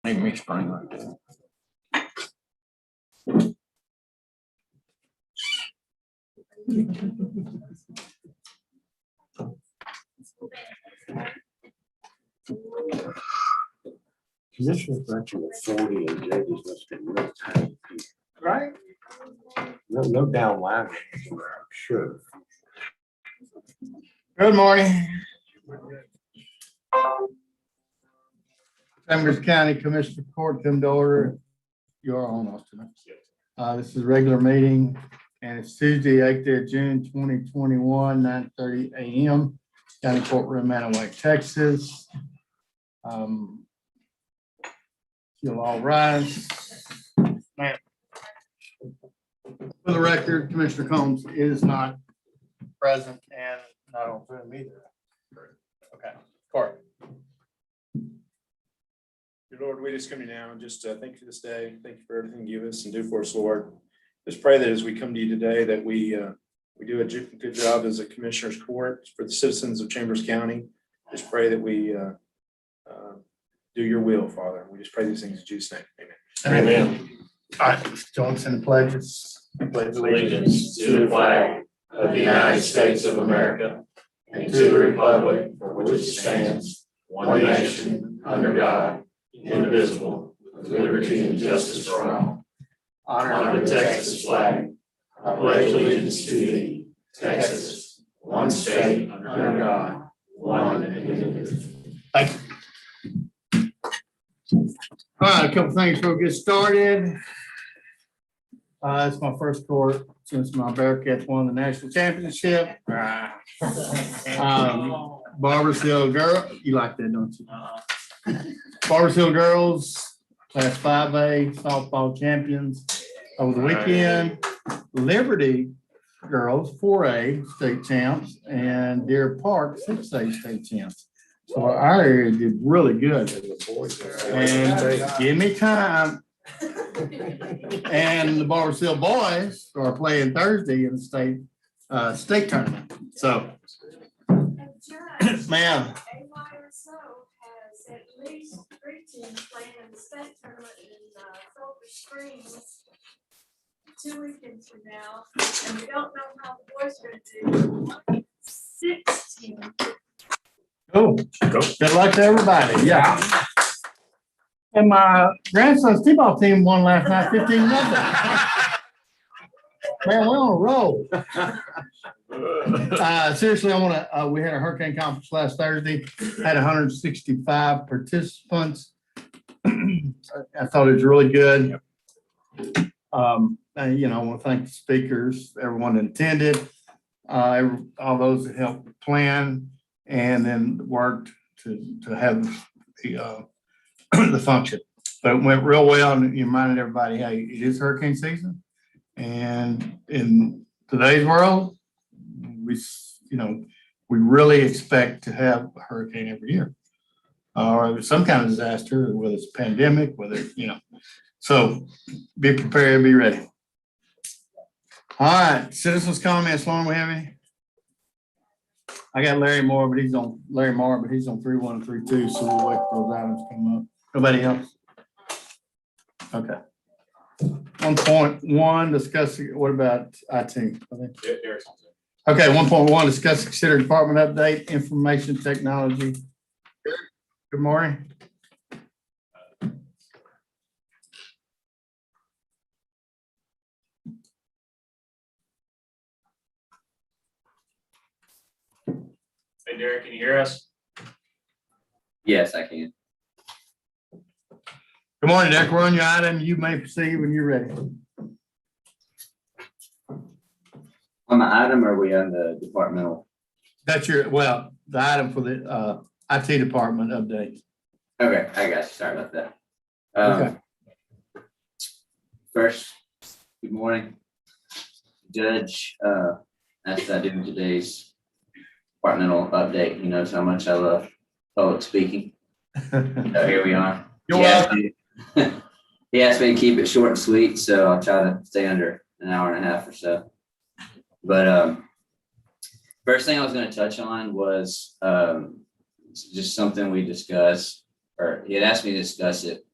Make me spring like that. Commissioner Fletcher was 40 and judges must have been real tiny. Right? No down line, I'm sure. Good morning. Chambers County Commissioner Court come to order. You're on, Austin. This is a regular meeting and it's Tuesday, 8th of June, 2021, 9:30 a.m. County Courtroom, Manaway, Texas. You'll all rise. Ma'am. For the record, Commissioner Combs is not present and not on Zoom either. Okay, Court. Dear Lord, we just come to you now and just thank you for this day. Thank you for everything you give us and do for us, Lord. Just pray that as we come to you today, that we do a good job as a commissioner's court for the citizens of Chambers County. Just pray that we do your will, Father. We just pray these things in Jesus' name. Amen. Amen. All right, join us in the pledges. Pledge allegiance to the flag of the United States of America and to the republic for which it stands, one nation, under God, indivisible, with liberty and justice for all. Honor the Texas flag. I pledge allegiance to thee, Texas, one state, under God, one and indivisible. Thank you. All right, a couple things before we get started. It's my first court since my Bearcats won the national championship. Barbers Hill girl, you like that, don't you? Barbers Hill girls, class 5A softball champions over the weekend. Liberty girls, 4A state champs, and Deer Park 6A state champs. So our area did really good. And give me time. And the Barbers Hill boys are playing Thursday in the state tournament. So, ma'am. AYSO has at least 3 teams playing in the state tournament in Sulphur Springs 2 weekends from now, and we don't know how the boys are going to do. 6 teams. Cool. Good luck to everybody. Yeah. And my grandson's t-ball team won last night, 15-0. Man, we're on a roll. Seriously, we had a hurricane conference last Thursday, had 165 participants. I thought it was really good. And, I want to thank the speakers, everyone that attended, all those that helped plan and then worked to have the function. But it went real well, and you reminded everybody, hey, it is hurricane season. And in today's world, we really expect to have a hurricane every year, or some kind of disaster, whether it's a pandemic, whether, so be prepared, be ready. All right, citizens comments, Lauren, we have any? I got Larry Moore, but he's on 3-1 and 3-2, so we'll wait for those items to come up. Nobody else? Okay. 1.1, discuss, what about IT? I think. Okay, 1.1, discuss, consider department update, information technology. Good morning. Hey, Derek, can you hear us? Yes, I can. Good morning, Derek. We're on your item. You may proceed when you're ready. On the item, or are we on the departmental? That's the item for the IT department update. Okay, I got you. Sorry about that. Okay. First, good morning. Judge asked I do today's departmental update. He knows how much I love public speaking. So here we are. You're welcome. He asked me to keep it short and sweet, so I'll try to stay under an hour and a half or so. But first thing I was going to touch on was just something we discussed, or he had asked me to discuss it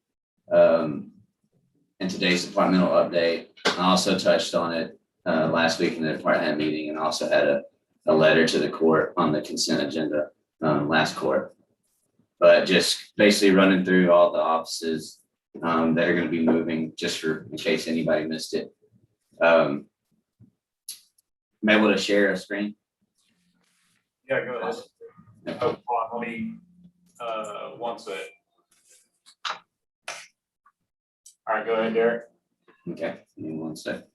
In today's departmental update, I also touched on it last week in the department head meeting, and also had a letter to the court on the consent agenda last court. But just basically running through all the offices that are going to be moving, just for in case anybody missed it. I'm able to share a screen. Yeah, go ahead. Oh, hold on, let me, one sec. All right, go ahead, Derek. Okay, give me 1 sec.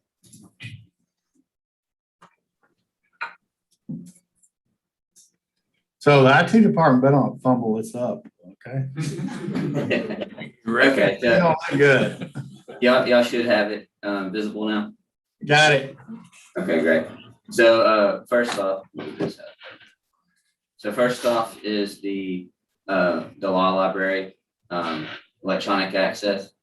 So the IT department better not fumble this up, okay? Okay, You know, good. y'all should have it visible now. Got it. Okay, great. So first off, is the law library electronic access.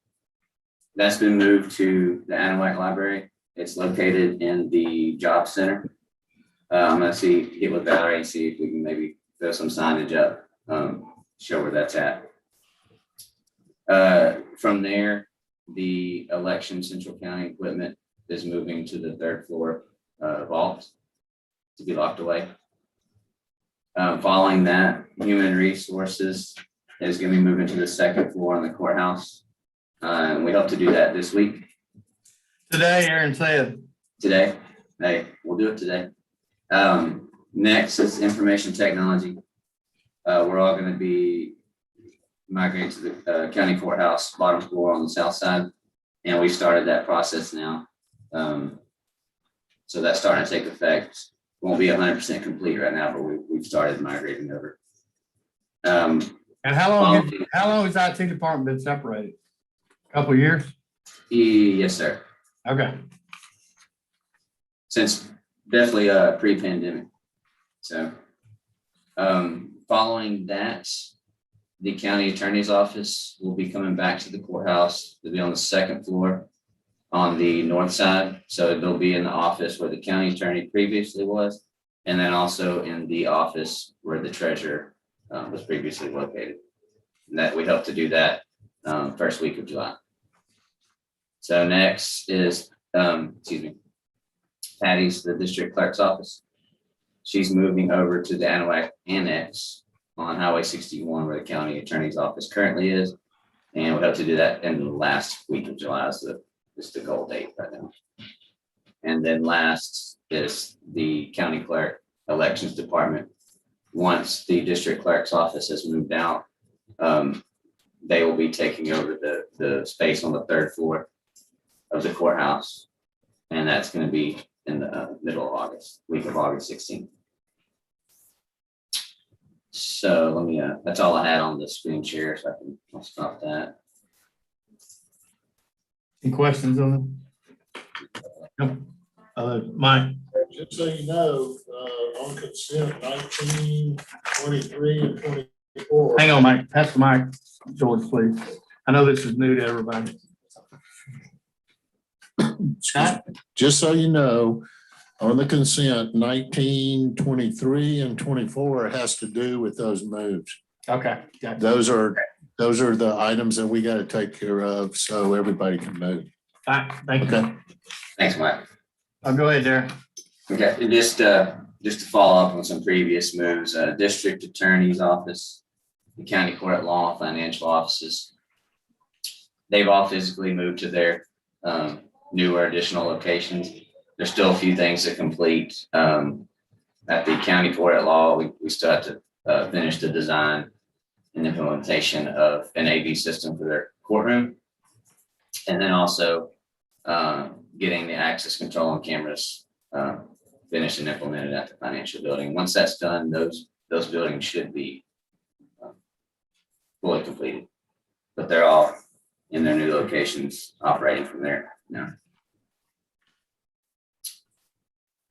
That's been moved to the Anahuac Library. It's located in the job center. I'm gonna get with Valerie and see if we can maybe throw some signage up, show where that's at. From there, the election Central County equipment is moving to the 3rd floor vault to be locked away. Following that, human resources is going to be moving to the 2nd floor on the courthouse. And we hope to do that this week. Today, Aaron said. Today, hey, we'll do it today. Next is information technology. We're all going to be migrating to the county courthouse, bottom floor on the south side. And we started that process now. So that's starting to take effect. Won't be 100% complete right now, but we've started migrating over. And how long has IT department been separated? Couple of years? Yes, sir. Okay. Since definitely pre-pandemic. So following that, the county attorney's office will be coming back to the courthouse. They'll be on the 2nd floor on the north side. So they'll be in the office where the county attorney previously was, and then also in the office where the treasurer was previously located. And that we hope to do that first week of July. So next is, Patty's, the district clerk's office. She's moving over to the Anahuac Annex on Highway 61, where the county attorney's office currently is. And we hope to do that in the last week of July. So it's the goal date right now. And then last is the county clerk elections department. Once the district clerk's office has moved out, they will be taking over the space on the 3rd floor of the courthouse. And that's going to be in the middle of August, week of August 16th. So let me, that's all I had on the screen share, so I'll stop that. Any questions on it? Nope. Mike, Just so you know, on consent 19, 23, and 24. hang on, Mike. Pass the mic, George, please. I know this is new to everybody. Scott? Just so you know, on the consent 19, 23, and 24 has to do with those moves. Okay. Got it. Those are the items that we got to take care of so everybody can move. All right, thank you. Okay. Thanks, Mike. I'll go ahead, Darren. Okay, and just to follow up on some previous moves, district attorney's office, the county court at law, financial offices, they've all physically moved to their newer additional locations. There's still a few things to complete. At the county court at law, we still have to finish the design and implementation of an AV system for their courtroom. And then also getting the access control on cameras finished and implemented at the financial building. Once that's done, those buildings should be fully completed, but they're all in their new locations operating from there now.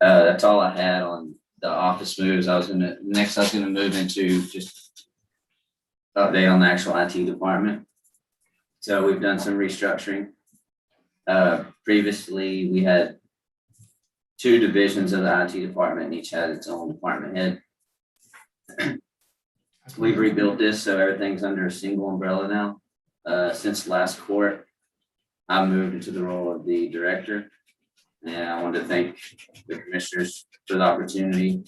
That's all I had on the office moves. I was gonna move into just update on the actual IT department. So we've done some restructuring. Previously, we had 2 divisions of the IT department, and each had its own department head. We've rebuilt this, so everything's under a single umbrella now. since last court, I moved into the role of the director. And I wanted to thank the commissioners for the opportunity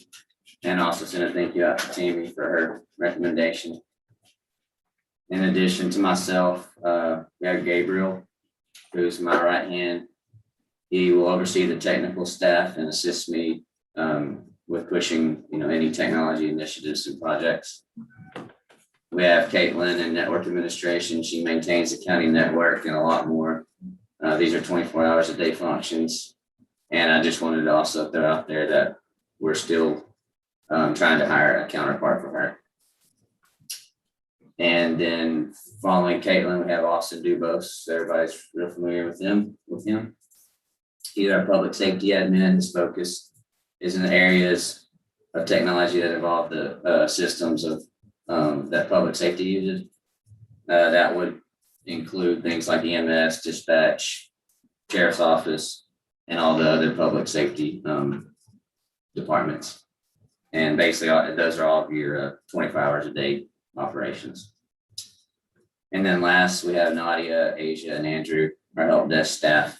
and also send a thank you out to Tammy for her recommendation. In addition to myself, we have Gabriel, who's my right hand. He will oversee the technical staff and assist me with pushing, any technology initiatives and projects. We have Caitlin in network administration. She maintains the county network and a lot more. These are 24 hours a day functions. And I just wanted to also throw out there that we're still trying to hire a counterpart for her. And then following Caitlin, we have Austin Dubose. Everybody's real familiar with him. He's our public safety admin. His focus is in the areas of technology that involve the systems of that public safety uses. That would include things like EMS, dispatch, sheriff's office, and all the other public safety departments. And basically, those are all of your 24 hours a day operations. And then last, we have Nadia, Asia, and Andrew, our help desk staff.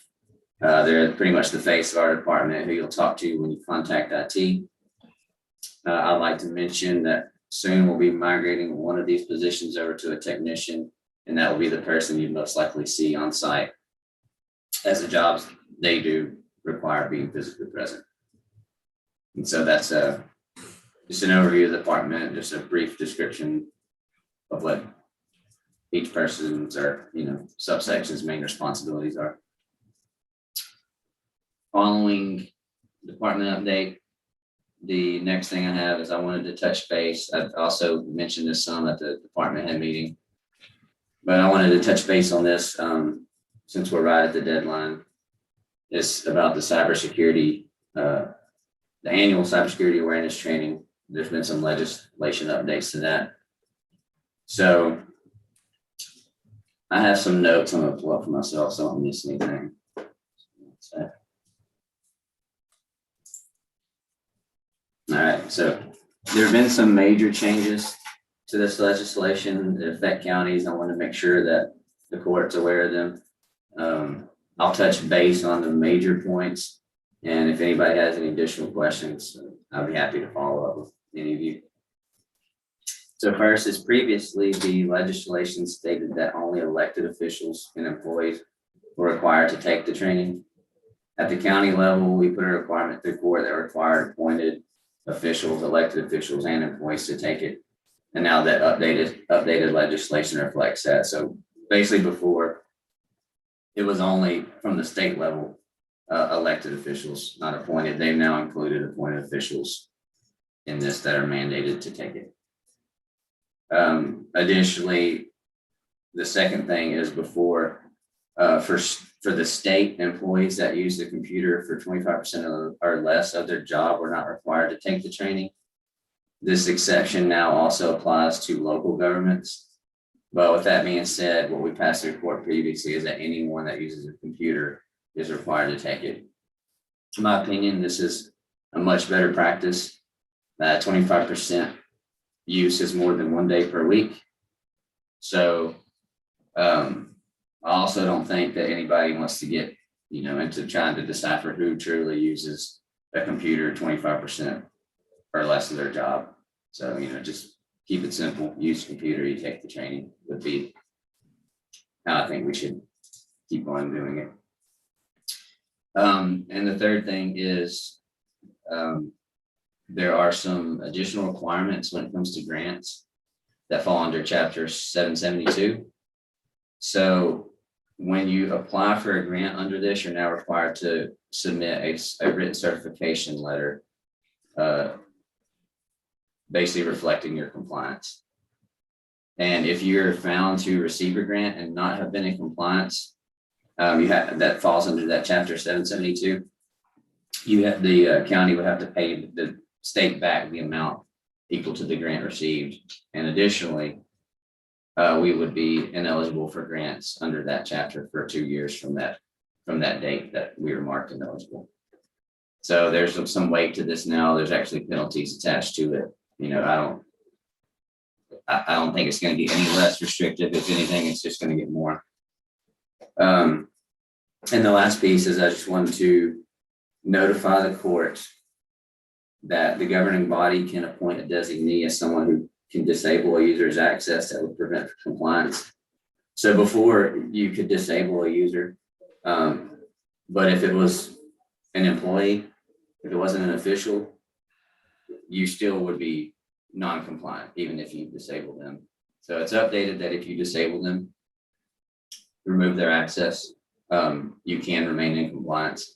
They're pretty much the face of our department who you'll talk to when you contact IT. I'd like to mention that soon we'll be migrating one of these positions over to a technician, and that will be the person you most likely see on site, as the jobs they do require being physically present. And so that's just an overview of the department, just a brief description of what each person's or subsection's main responsibilities are. Following department update, the next thing I have is I wanted to touch base. I've also mentioned this some at the department head meeting, but I wanted to touch base on this since we're right at the deadline. It's about the cybersecurity, the annual cybersecurity awareness training. There's been some legislation updates to that. So I have some notes on it for myself, so I don't miss anything. All right, so there have been some major changes to this legislation that affect counties. I want to make sure that the court's aware of them. I'll touch base on the major points, and if anybody has any additional questions, I'll be happy to follow up with any of you. So first, as previously, the legislation stated that only elected officials and employees were required to take the training. At the county level, we put a requirement through court that required appointed officials, elected officials, and employees to take it. And now that updated legislation reflects that. So basically before, it was only from the state level, elected officials, not appointed. They've now included appointed officials in this that are mandated to take it. Additionally, the second thing is before, for the state employees that use the computer for 25% or less of their job were not required to take the training. This exception now also applies to local governments. But with that being said, what we passed through court previously is that anyone that uses a computer is required to take it. In my opinion, this is a much better practice. 25% use is more than 1 day per week. So I also don't think that anybody wants to get, into trying to decipher who truly uses a computer 25% or less of their job. So, just keep it simple, use the computer, you take the training would be how I think we should keep on doing it. And the third thing is there are some additional requirements when it comes to grants that fall under chapter 772. So when you apply for a grant under this, you're now required to submit a written certification letter, basically reflecting your compliance. And if you're found to receive a grant and not have been in compliance, that falls under that chapter 772. The county would have to pay the state back the amount equal to the grant received. And additionally, we would be ineligible for grants under that chapter for 2 years from that date that we were marked ineligible. So there's some weight to this now. There's actually penalties attached to it. I don't think it's gonna get any less restrictive. If anything, it's just gonna get more. And the last piece is I just wanted to notify the court that the governing body can appoint a designee as someone who can disable a user's access that would prevent compliance. So before you could disable a user, but if it was an employee, if it wasn't an official, you still would be non-compliant, even if you disable them. So it's updated that if you disable them, remove their access, you can remain in compliance.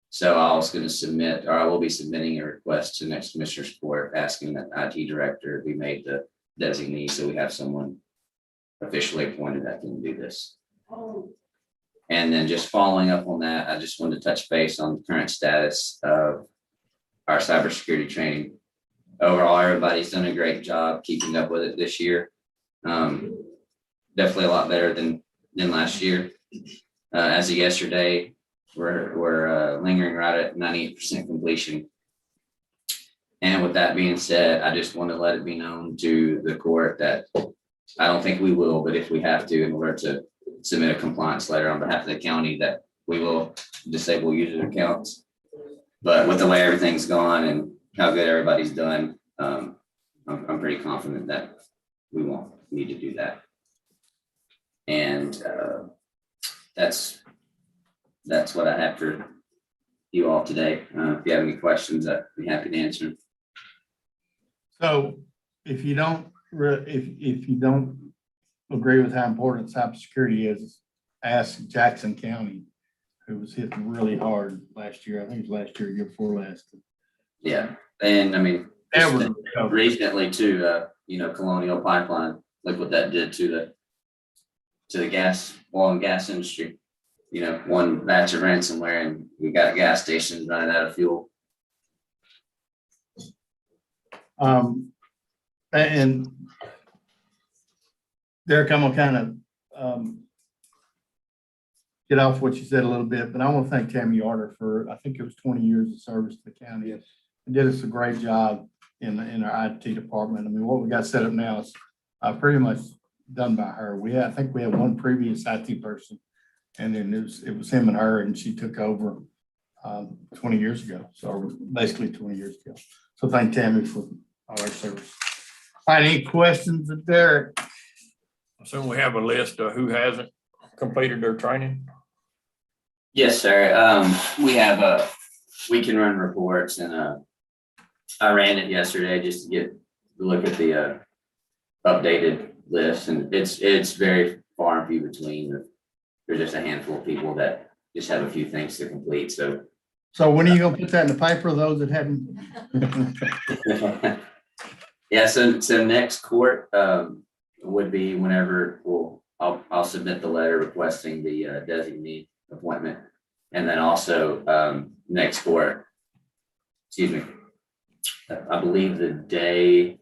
So I was going to submit, or I will be submitting a request to next Commissioner's Court asking that IT director be made the designee, so we have someone officially appointed that can do this. And then just following up on that, I just wanted to touch base on the current status of our cybersecurity training. Overall, everybody's done a great job keeping up with it this year. Definitely a lot better than last year. As of yesterday, we're lingering right at 98% completion. And with that being said, I just want to let it be known to the court that I don't think we will, but if we have to, in order to submit a compliance letter on behalf of the county, that we will disable user accounts. But with the way everything's gone and how good everybody's done, I'm pretty confident that we won't need to do that. And that's what I have for you all today. If you have any questions, I'd be happy to answer them. So if you don't agree with how important cybersecurity is, ask Jackson County, who was hit really hard last year. I think it was last year, year before last. Yeah, and I mean, Ever. recently too, Colonial Pipeline, look what that did to the gas, oil and gas industry. One batch of ransomware and we got gas stations running out of fuel. And Derek, I'm gonna kind of get off what you said a little bit, but I want to thank Tammy Yarder for, I think it was 20 years of service to the county. And did us a great job in our IT department. I mean, what we got set up now is pretty much done by her. I think we had one previous IT person, and then it was him and her, and she took over 20 years ago. So basically 20 years ago. So thank Tammy for all our service. All right, any questions of Derek? So we have a list of who hasn't completed their training. Yes, sir. We have we can run reports, and I ran it yesterday just to look at the updated list, and it's very far and few between. There's just a handful of people that just have a few things to complete. So when are you gonna put that in the paper, those that hadn't? yeah, so next court would be whenever I'll submit the letter requesting the designee appointment, and then also next court, excuse me, I believe the day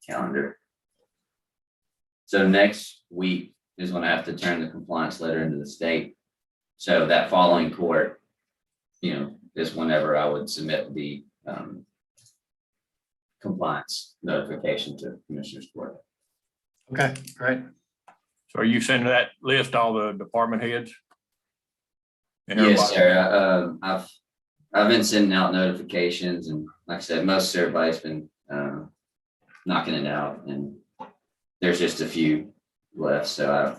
calendar. So next week is when I have to turn the compliance letter into the state. So that following court, is whenever I would submit the compliance notification to Commissioner's Court. Okay, great. So are you sending that list to all the department heads? And Yes, everybody? sir. I've been sending out notifications, and like I said, most everybody's been knocking it out, and there's just a few left. So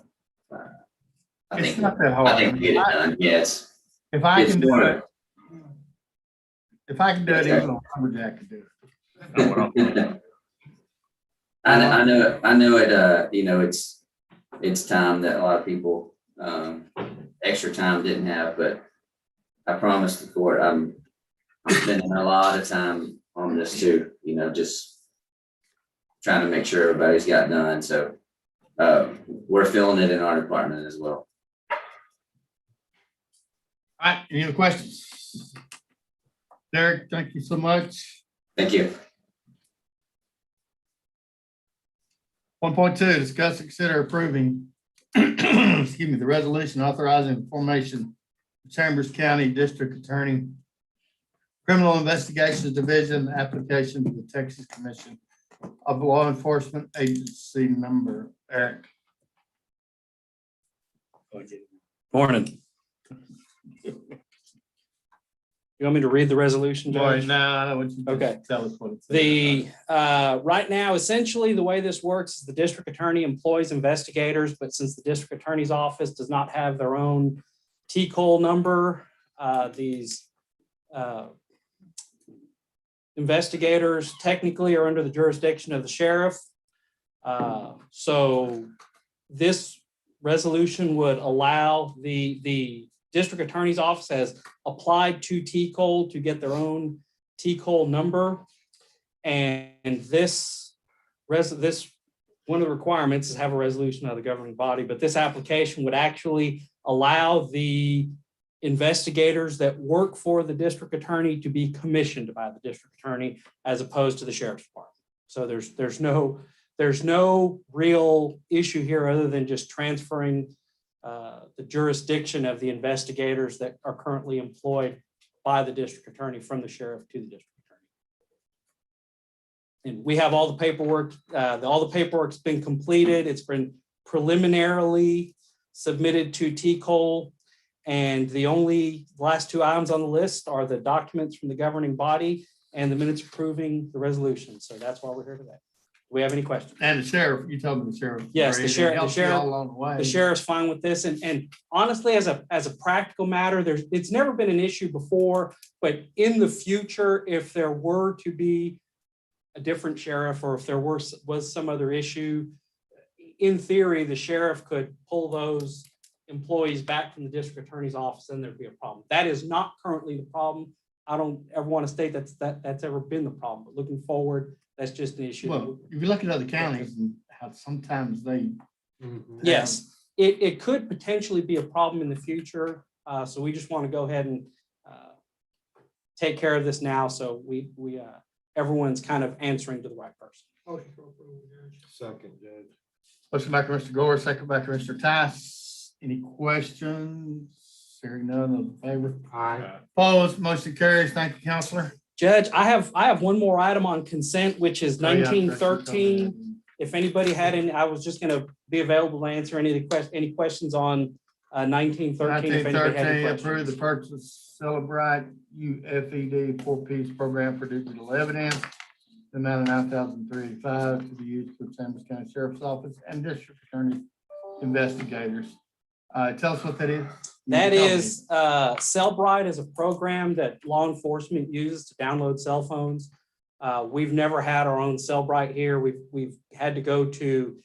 I It's think not that hard. I think we get it done. Yes. If I It's can do more- it, even a lumberjack can do it. Know what I'm saying? I know it. It's time that a lot of people extra time didn't have, but I promised the court I'm spending a lot of time on this too. Just trying to make sure everybody's got done. So we're feeling it in our department as well. All right, any other questions? Derek, thank you so much. Thank you. 1.2, discuss, consider approving, excuse me, the resolution authorizing the formation of Chambers County District Attorney Criminal Investigations Division application to the Texas Commission of law enforcement agency number. Eric. Morning. You want me to read the resolution, Boy, Judge? no, I don't want you to Okay. just tell us what it says. The, right now, essentially, the way this works is the district attorney employs investigators, but since the district attorney's office does not have their own TCOL number, these investigators technically are under the jurisdiction of the sheriff. So this resolution would allow the district attorney's office has applied to TCOL to get their own TCOL number. And this, one of the requirements is have a resolution of the governing body, but this application would actually allow the investigators that work for the district attorney to be commissioned by the district attorney as opposed to the sheriff's department. So there's no real issue here other than just transferring the jurisdiction of the investigators that are currently employed by the district attorney from the sheriff to the district attorney. And we have all the paperwork, all the paperwork's been completed. It's been preliminarily submitted to TCOL. And the last two items on the list are the documents from the governing body and the minutes approving the resolution. So that's why we're here today. Do we have any questions? And the sheriff, you told me the sheriff. Yes, the sheriff- Helped you all along the way. The sheriff's fine with this, and honestly, as a practical matter, it's never been an issue before, but in the future, if there were to be a different sheriff, or if there was some other issue, in theory, the sheriff could pull those employees back from the district attorney's office, and there'd be a problem. That is not currently the problem. I don't ever want to state that's ever been the problem, but looking forward, that's just an issue. Well, if you look at other counties and how sometimes they. Yes, it could potentially be a problem in the future. So we just want to go ahead and take care of this now. So we everyone's kind of answering to the right person. Second, Judge. Motion by Commissioner Gore, second by Commissioner Tice. Any questions? Hearing none, those in favor? Aye. Opposed, motion carries. Thank you, Counselor. Judge, I have one more item on consent, which is Oh, yeah, 1913. If anybody had any, I was just gonna be available to answer any questions on 1913. If anybody had any 1913, approve the questions. purchase Celebrite UFED four-piece program for digital evidence. The amount of $9,385 to be used for San Luis County Sheriff's Office and District Attorney investigators. Tell us what that is. That is, Cellbrite is a program that law enforcement uses to download cell phones. We've never had our own Cellbrite here. We've had to go to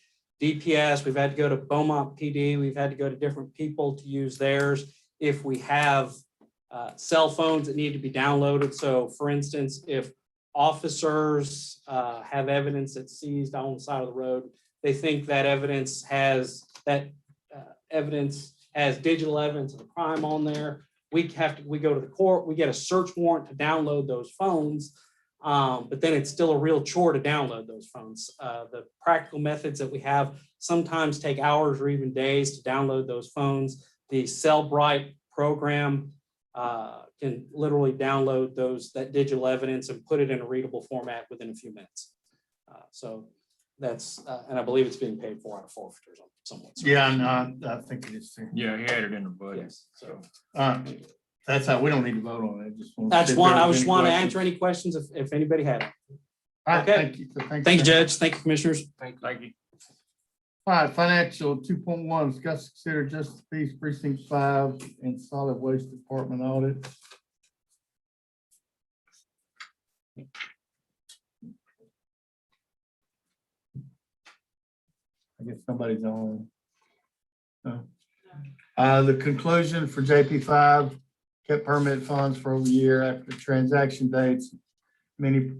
DPS. We've had to go to Beaumont PD. We've had to go to different people to use theirs if we have cell phones that need to be downloaded. So for instance, if officers have evidence that's seized on the side of the road, they think that evidence has digital evidence of a crime on there. We go to the court, we get a search warrant to download those phones. But then it's still a real chore to download those phones. The practical methods that we have sometimes take hours or even days to download those phones. The Cellbrite program can literally download that digital evidence and put it in a readable format within a few minutes. So that's, and I believe it's being paid for out of forfeitures somewhat. Yeah, no, I think it is too. Yeah, he had it in the budget. Yes, so. That's how, we don't need to vote on it. That's one, I just want to answer any questions if anybody had them. All right, Okay. thank you. Thank you, Judge. Thank you, Commissioners. Thank you. All right, financial 2.1, discuss, consider justice peace precinct 5 and solid waste department audit. I guess somebody's on. No. The conclusion for JP5 kept permit funds for over a year after transaction dates, many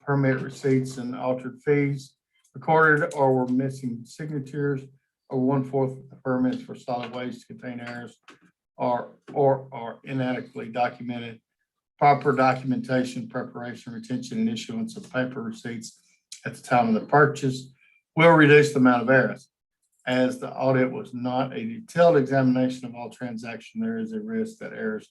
permit receipts and altered fees recorded or were missing signatures, or 1/4 of the permits for solid waste contain errors or are inadequately documented. Proper documentation, preparation, retention, and issuance of paper receipts at the time of the purchase will reduce the amount of errors. As the audit was not a detailed examination of all transactions, there is a risk that errors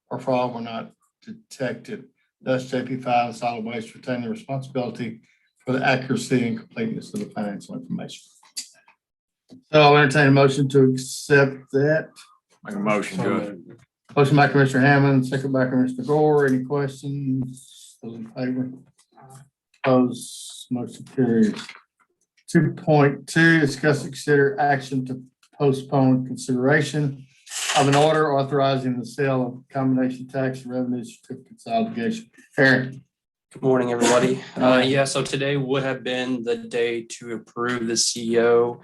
or fraud were not detected. Thus, JP5 and solid waste retain the responsibility for the accuracy and completeness of the financial information. So I'll entertain a motion to accept that. Make a motion, Judge. Motion by Commissioner Hammond, second by Commissioner Gore. Any questions? Those in favor? Opposed, motion carries. 2.2, discuss and consider action to postpone consideration of an order authorizing the sale of combination tax and revenue certificates obligation. Aaron. Good morning, everybody. Yeah, so today would have been the day to approve the CEO.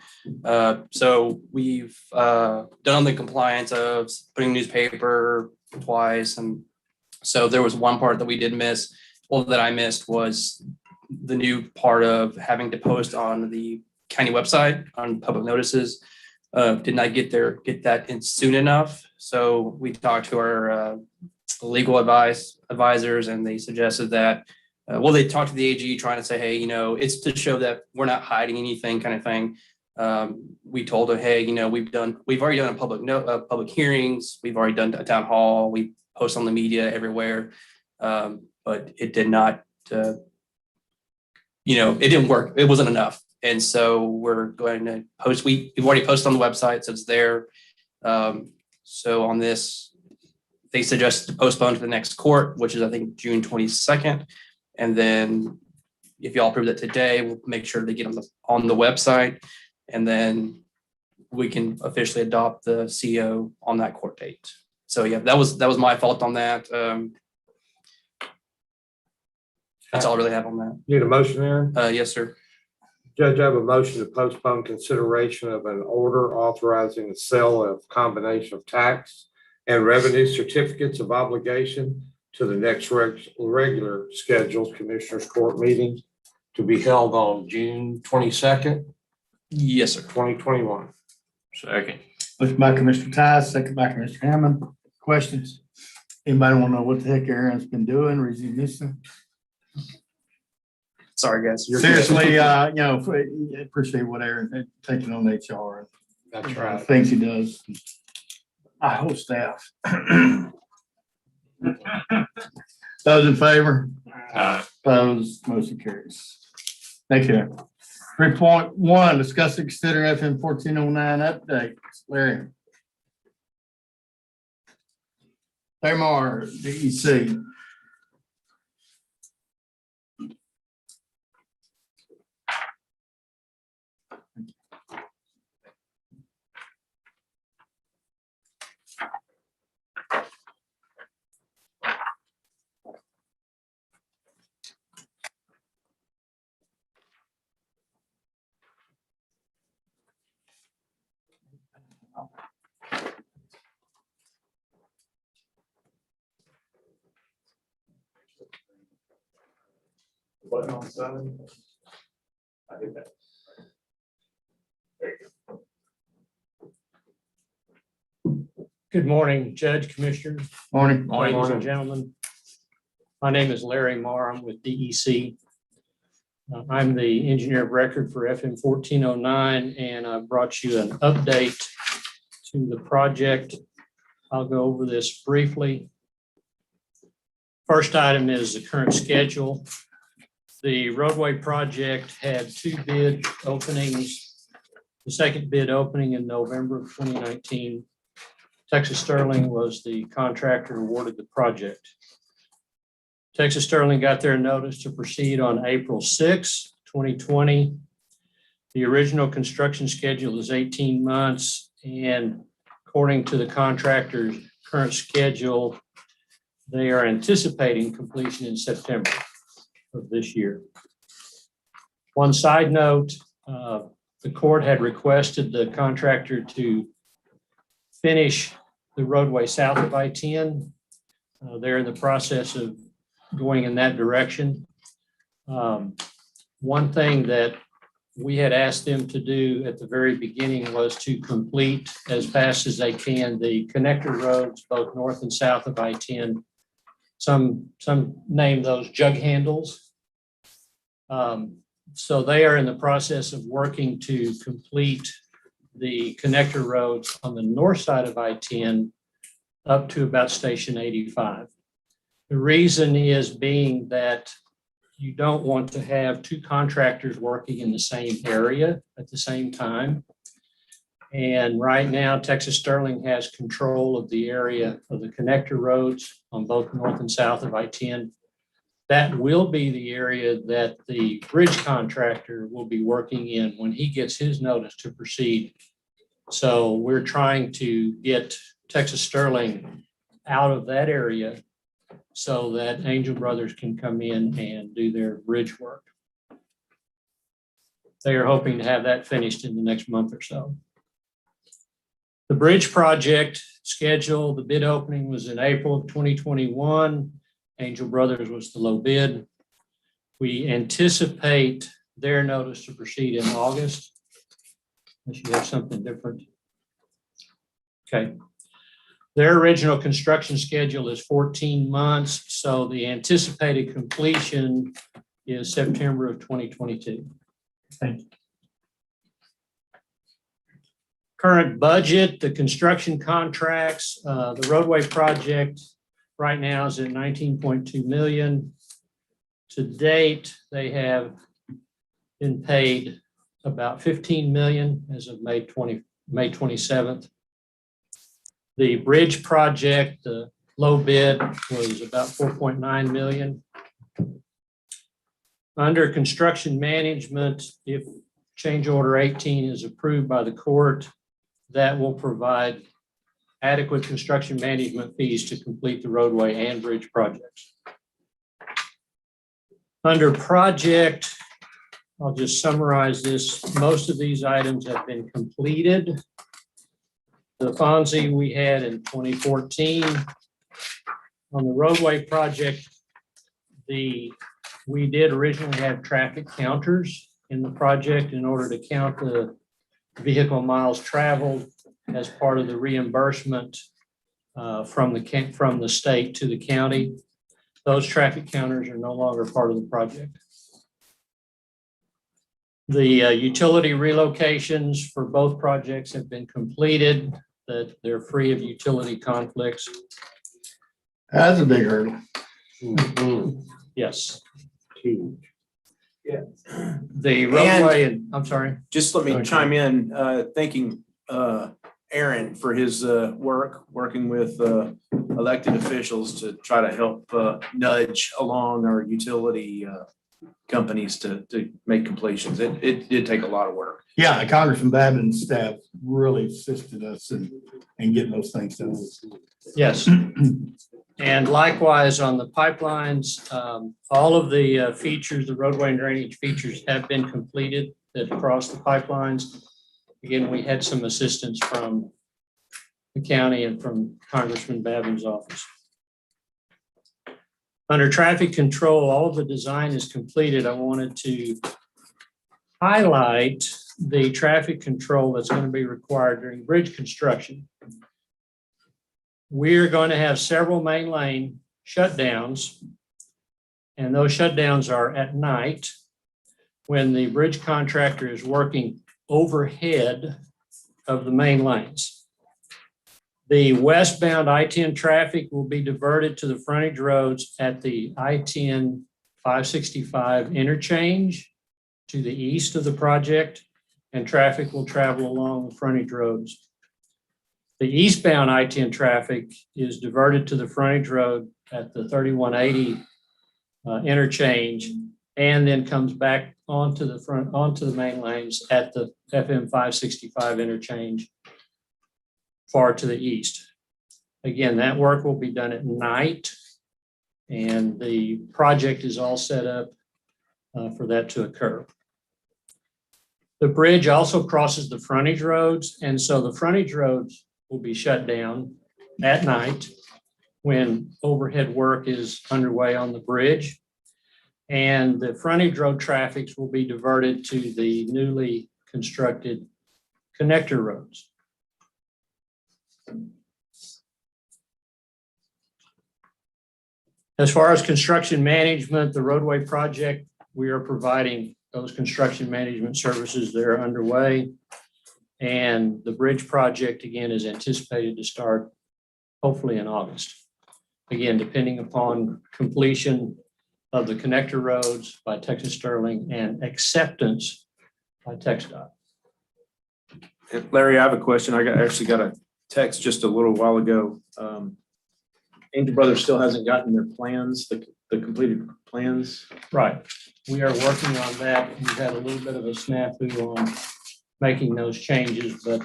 So we've done the compliance of putting newspaper twice. And so there was one part that we did miss, well, that I missed was the new part of having to post on the county website on public notices. Did not get that in soon enough. So we talked to our legal advisors, and they suggested that they talked to the AG trying to say, hey, it's to show that we're not hiding anything kind of thing. We told them, hey, we've already done public hearings. We've already done a town hall. We post on the media everywhere. But it did not, it didn't work. It wasn't enough. And so we're going to post, we've already posted on the website, so it's there. So on this, they suggested to postpone to the next court, which is I think June 22nd. And then if y'all approve that today, we'll make sure they get on the website, and then we can officially adopt the CEO on that court date. So yeah, that was my fault on that. That's all I really have on that. Need a motion, Aaron? Yes, sir. Judge, I have a motion to postpone consideration of an order authorizing the sale of combination of tax and revenue certificates of obligation to the next regular scheduled Commissioners Court meeting to be held on June 22nd, Yes, sir. 2021. Second. Motion by Commissioner Tice, second by Commissioner Hammond. Questions? Anybody want to know what the heck Aaron's been doing? Reason missing? Sorry, guys. Seriously, appreciate what Aaron had taken on HR. That's The right. things he does. Our whole staff. Those in favor? Opposed, motion carries. Thank you. 3.1, discuss and consider FM 1409 update. Larry. Tamar, DEC. Button on 7. I did that. There you go. Good morning, Judge, Commissioners, Morning. ladies and gentlemen. My name is Larry Marr. I'm with DEC. I'm the engineer of record for FM 1409, and I brought you an update to the project. I'll go over this briefly. First item is the current schedule. The roadway project had 2 bid openings. The second bid opening in November of 2019. Texas Sterling was the contractor who awarded the project. Texas Sterling got their notice to proceed on April 6, 2020. The original construction schedule is 18 months, and according to the contractor's current schedule, they are anticipating completion in September of this year. One side note, the court had requested the contractor to finish the roadway south of I-10. They're in the process of going in that direction. One thing that we had asked them to do at the very beginning was to complete as fast as they can the connector roads, both north and south of I-10. Some name those jug handles. So they are in the process of working to complete the connector roads on the north side of I-10 up to about Station 85. The reason is being that you don't want to have two contractors working in the same area at the same time. And right now, Texas Sterling has control of the area of the connector roads on both north and south of I-10. That will be the area that the bridge contractor will be working in when he gets his notice to proceed. So we're trying to get Texas Sterling out of that area so that Angel Brothers can come in and do their bridge work. They are hoping to have that finished in the next month or so. The bridge project schedule, the bid opening was in April of 2021. Angel Brothers was the low bid. We anticipate their notice to proceed in August. Unless you have something different. Okay. Their original construction schedule is 14 months, so the anticipated completion is September of 2022. Thank you. Current budget, the construction contracts, the roadway project right now is at 19.2 million. To date, they have been paid about 15 million as of May 27th. The bridge project, the low bid was about 4.9 million. Under construction management, if change order 18 is approved by the court, that will provide adequate construction management fees to complete the roadway and bridge projects. Under project, I'll just summarize this. Most of these items have been completed. The Fonzie we had in 2014. On the roadway project, we did originally have traffic counters in the project in order to count the vehicle miles traveled as part of the reimbursement from the state to the county. Those traffic counters are no longer part of the project. The utility relocations for both projects have been completed, that they're free of utility conflicts. That's a big hurdle. Yes. Yeah. The roadway, and I'm sorry. Just let me Okay. chime in, thanking Aaron for his working with elected officials to try to help nudge along our utility companies to make completions. It did take a lot of work. Yeah, Congressman Babin's staff really assisted us in getting those things done. Yes. And likewise on the pipelines, all of the features, the roadway and drainage features have been completed that cross the pipelines. Again, we had some assistance from the county and from Congressman Babin's office. Under traffic control, all of the design is completed. I wanted to highlight the traffic control that's going to be required during bridge construction. We're going to have several main lane shutdowns, and those shutdowns are at night when the bridge contractor is working overhead of the main lanes. The westbound I-10 traffic will be diverted to the frontage roads at the I-10 565 interchange to the east of the project, and traffic will travel along the frontage roads. The eastbound I-10 traffic is diverted to the frontage road at the 3180 interchange, and then comes back onto the main lanes at the FM 565 interchange far to the east. Again, that work will be done at night, and the project is all set up for that to occur. The bridge also crosses the frontage roads, and so the frontage roads will be shut down at night when overhead work is underway on the bridge. And the frontage road traffic will be diverted to the newly constructed connector roads. As far as construction management, the roadway project, we are providing those construction management services that are underway. And the bridge project, again, is anticipated to start hopefully in August. Again, depending upon completion of the connector roads by Texas Sterling and acceptance by TxDOT. Larry, I have a question. Actually got a text just a little while ago. Angel Brothers still hasn't gotten their plans, the completed plans. Right. We are working on that. We've had a little bit of a snafu on making those changes, but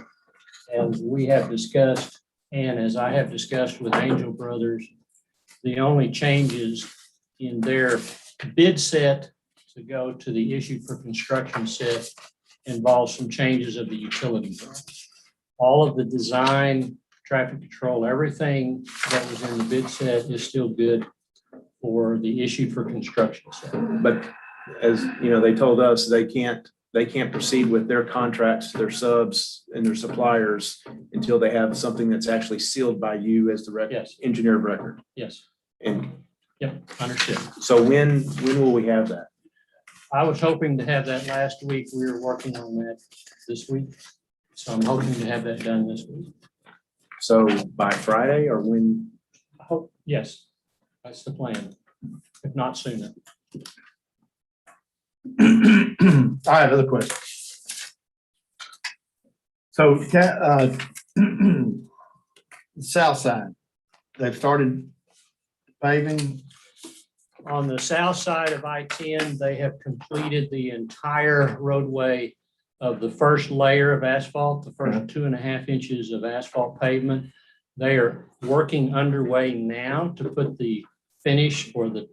as we have discussed, and as I have discussed with Angel Brothers, the only changes in their bid set to go to the issue for construction set involves some changes of the utility drawings. All of the design, traffic control, everything that was in the bid set is still good for the issue for construction set. But as you know, they told us they can't proceed with their contracts, their subs and their suppliers until they have something that's actually sealed by you as the Yes. engineer of record. Yes. And Yep, understood. so when will we have that? I was hoping to have that last week. We were working on that this week. So I'm hoping to have that done this week. So by Friday or when? I hope, yes, that's the plan, if not sooner. I have other questions. So, south side, they've started paving. On the south side of I-10, they have completed the entire roadway of the first layer of asphalt, the first 2.5 inches of asphalt pavement. They are working underway now to put the finish or the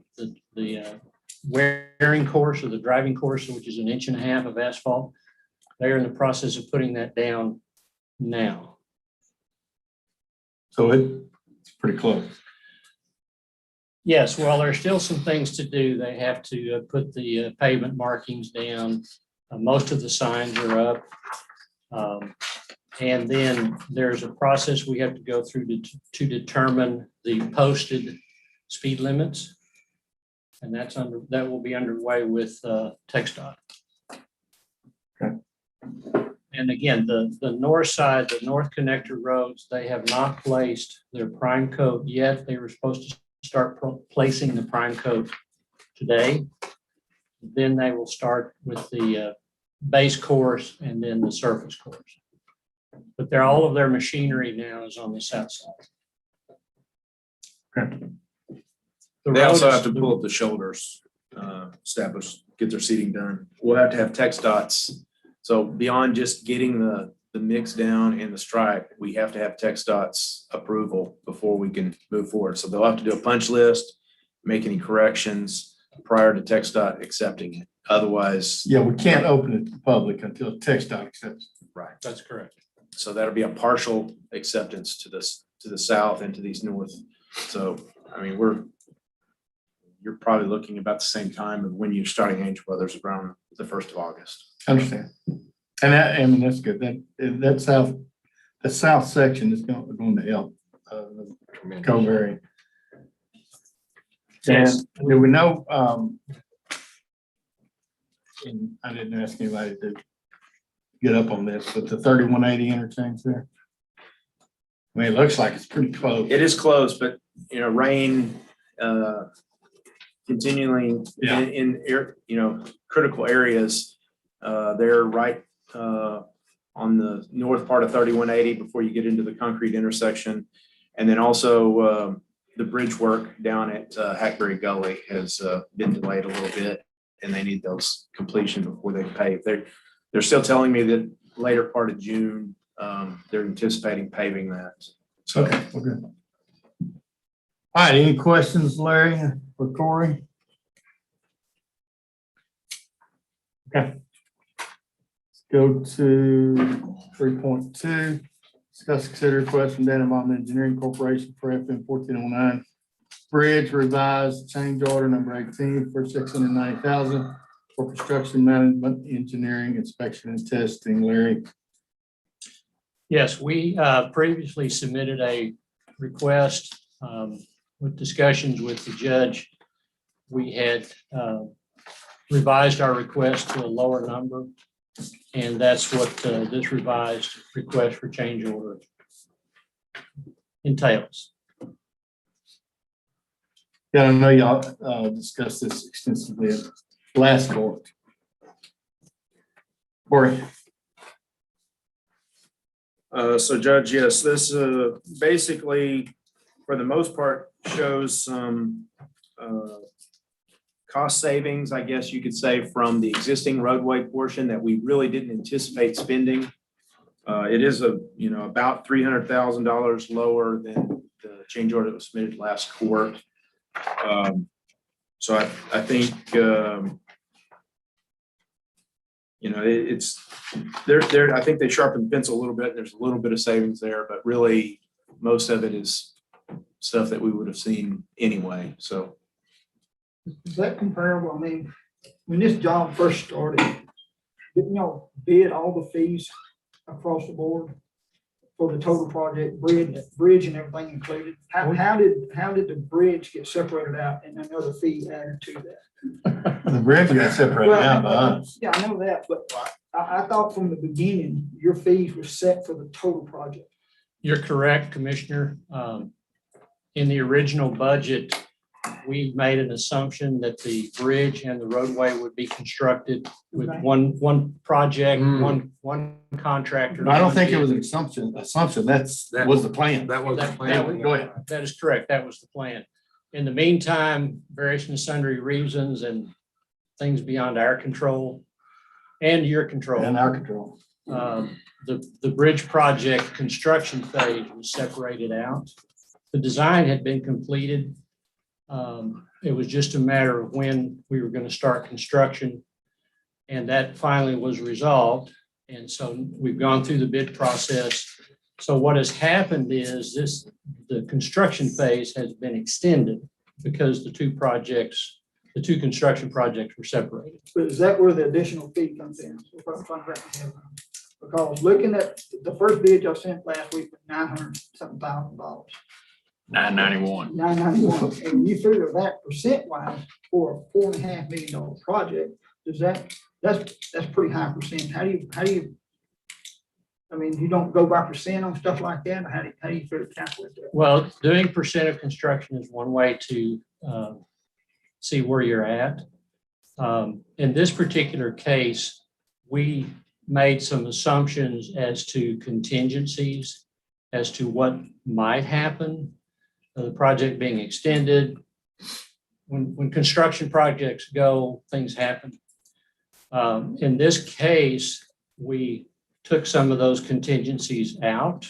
wearing course or the driving course, which is 1.5 inches of asphalt. They're in the process of putting that down now. So it's pretty close. Yes, well, there's still some things to do. They have to put the pavement markings down. Most of the signs are up. And then there's a process we have to go through to determine the posted speed limits. And that will be underway with TxDOT. Okay. And again, the north side, the north connector roads, they have not placed their prime coat yet. They were supposed to start placing the prime coat today. Then they will start with the base course and then the surface course. But all of their machinery now is on the south side. Okay. The They road also is- have to pull up the shoulders, establish, get their seating done. We'll have to have TxDOT's. So beyond just getting the mix down and the stripe, we have to have TxDOT's approval before we can move forward. So they'll have to do a punch list, make any corrections prior to TxDOT accepting it. Otherwise, Yeah, we can't open it to the public until TxDOT accepts. right. That's correct. So that'll be a partial acceptance to the south and to these north. So, I mean, you're probably looking about the same time of when you're starting Angel Brothers around the 1st of August. Understand. And that, I mean, that's good. The south section is going to help Cove area. And Yes. do we know, and I didn't ask anybody to get up on this, but the 3180 interchange there? I mean, it looks like it's pretty close. It is close, but rain continuing Yeah. in critical areas. They're right on the north part of 3180 before you get into the concrete intersection. And then also the bridge work down at Hackberry Gully has been delayed a little bit, and they need those completion before they pave. They're still telling me that later part of June, they're anticipating paving that. So Okay, well, good. All right, any questions, Larry, for Corey? Okay. Let's go to 3.2. Discuss, consider request from Dana Mountain Engineering Corporation for FM 1409 Bridge revised change order number 18 for $690,000 for construction management, engineering, inspection and testing. Larry? Yes, we previously submitted a request with discussions with the judge. We had revised our request to a lower number, and that's what this revised request for change order entails. Yeah, I know y'all discussed this extensively at last court. Corey? So Judge, yes, this basically, for the most part, shows some cost savings, I guess you could say, from the existing roadway portion that we really didn't anticipate spending. It is about $300,000 lower than the change order that was submitted last court. So I think, it's, I think they sharpened the pencil a little bit. There's a little bit of savings there, but really most of it is stuff that we would have seen anyway, so. Is that comparable? I mean, when this job first started, didn't y'all bid all the fees across the board for the total project, bridge and everything included? How did the bridge get separated out and another fee added to that? The bridge got separated out by us. Yeah, I know that, but I thought from the beginning, your fees were set for the total project. You're correct, Commissioner. In the original budget, we made an assumption that the bridge and the roadway would be constructed with Okay. one project, one contractor. I don't one think it bid. was an assumption. That Was the plan. That was the That plan. was- Go ahead. That is correct. That was the plan. In the meantime, various and sundry reasons and things beyond our control and your control. In our control. The bridge project construction phase was separated out. The design had been completed. It was just a matter of when we were going to start construction. And that finally was resolved. And so we've gone through the bid process. So what has happened is the construction phase has been extended because the two construction projects were separated. But is that where the additional fee comes in? Because looking at the first bid y'all sent last week was $900,000. $991. $991, and you figure that percent wise for a $4.5 million project, that's pretty high percent. How do you, I mean, you don't go by percent on stuff like that? How do you figure calculate that? Well, doing percent of construction is one way to see where you're at. In this particular case, we made some assumptions as to contingencies, as to what might happen, the project being extended. When construction projects go, things happen. In this case, we took some of those contingencies out.